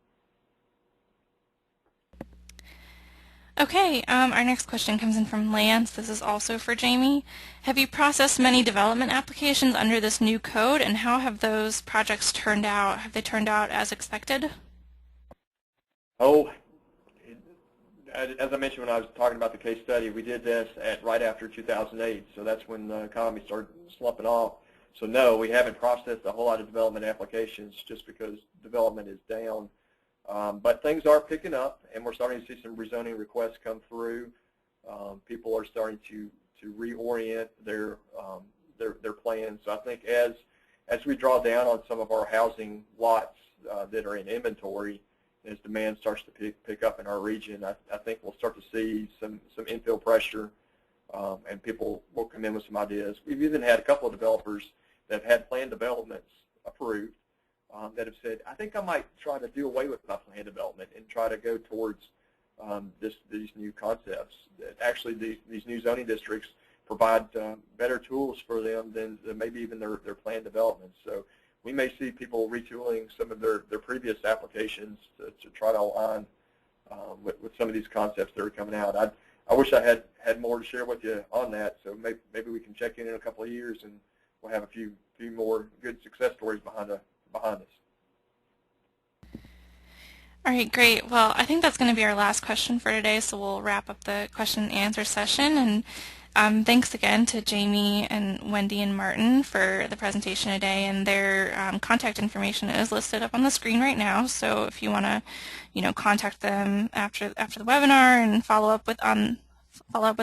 Okay, our next question comes in from Lance. This is also for Jaime. Have you processed many development applications under this new code, and how have those projects turned out? Have they turned out as expected? Oh, as I mentioned when I was talking about the case study, we did this right after 2008, so that's when the economy started slumping off. So no, we haven't processed a whole lot of development applications just because development is down. But things are picking up, and we're starting to see some rezoning requests come through. People are starting to reorient their plans. So I think as we draw down on some of our housing lots that are in inventory, as demand starts to pick up in our region, I think we'll start to see some infill pressure, and people will come in with some ideas. We've even had a couple of developers that have had planned developments approved that have said, I think I might try to do away with my planned development and try to go towards these new concepts. That actually these new zoning districts provide better tools for them than maybe even their planned developments. So we may see people retooling some of their previous applications to try to align with some of these concepts that are coming out. I wish I had more to share with you on that, so maybe we can check in a couple of years and we'll have a few more good success stories behind us. All right, great. Well, I think that's going to be our last question for today, so we'll wrap up the question and answer session. And thanks again to Jaime and Wendy and Martin for the presentation today. And their contact information is listed up on the screen right now. So if you want to, contact them after the webinar and follow up with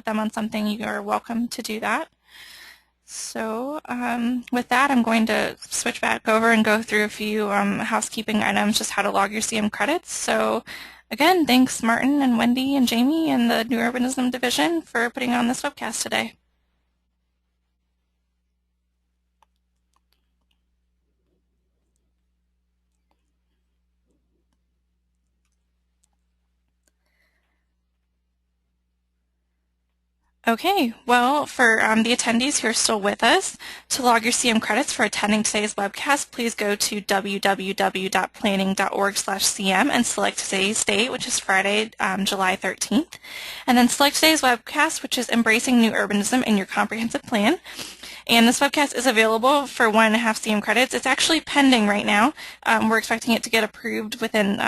them on something, you are welcome to do that. So with that, I'm going to switch back over and go through a few housekeeping items, just how to log your CM credits. So again, thanks Martin and Wendy and Jaime and the New Urbanism Division for putting on this webcast today. Okay, well, for the attendees who are still with us, to log your CM credits for attending today's webcast, please go to www.planning.org/CM and select today's date, which is Friday, July 13th. And then select today's webcast, which is Embracing New Urbanism in Your Comprehensive Plan. And this webcast is available for 1.5 CM credits. It's actually pending right now. We're expecting it to get approved within,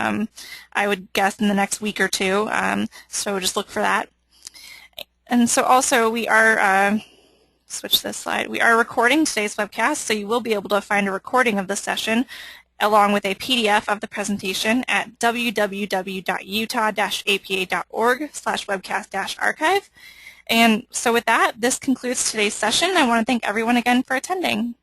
I would guess, in the next week or two. So just look for that. And so also we are, switch this slide, we are recording today's webcast, so you will be able to find a recording of the session along with a PDF of the presentation at www.utah-apa.org/webcast-archive. And so with that, this concludes today's session. I want to thank everyone again for attending.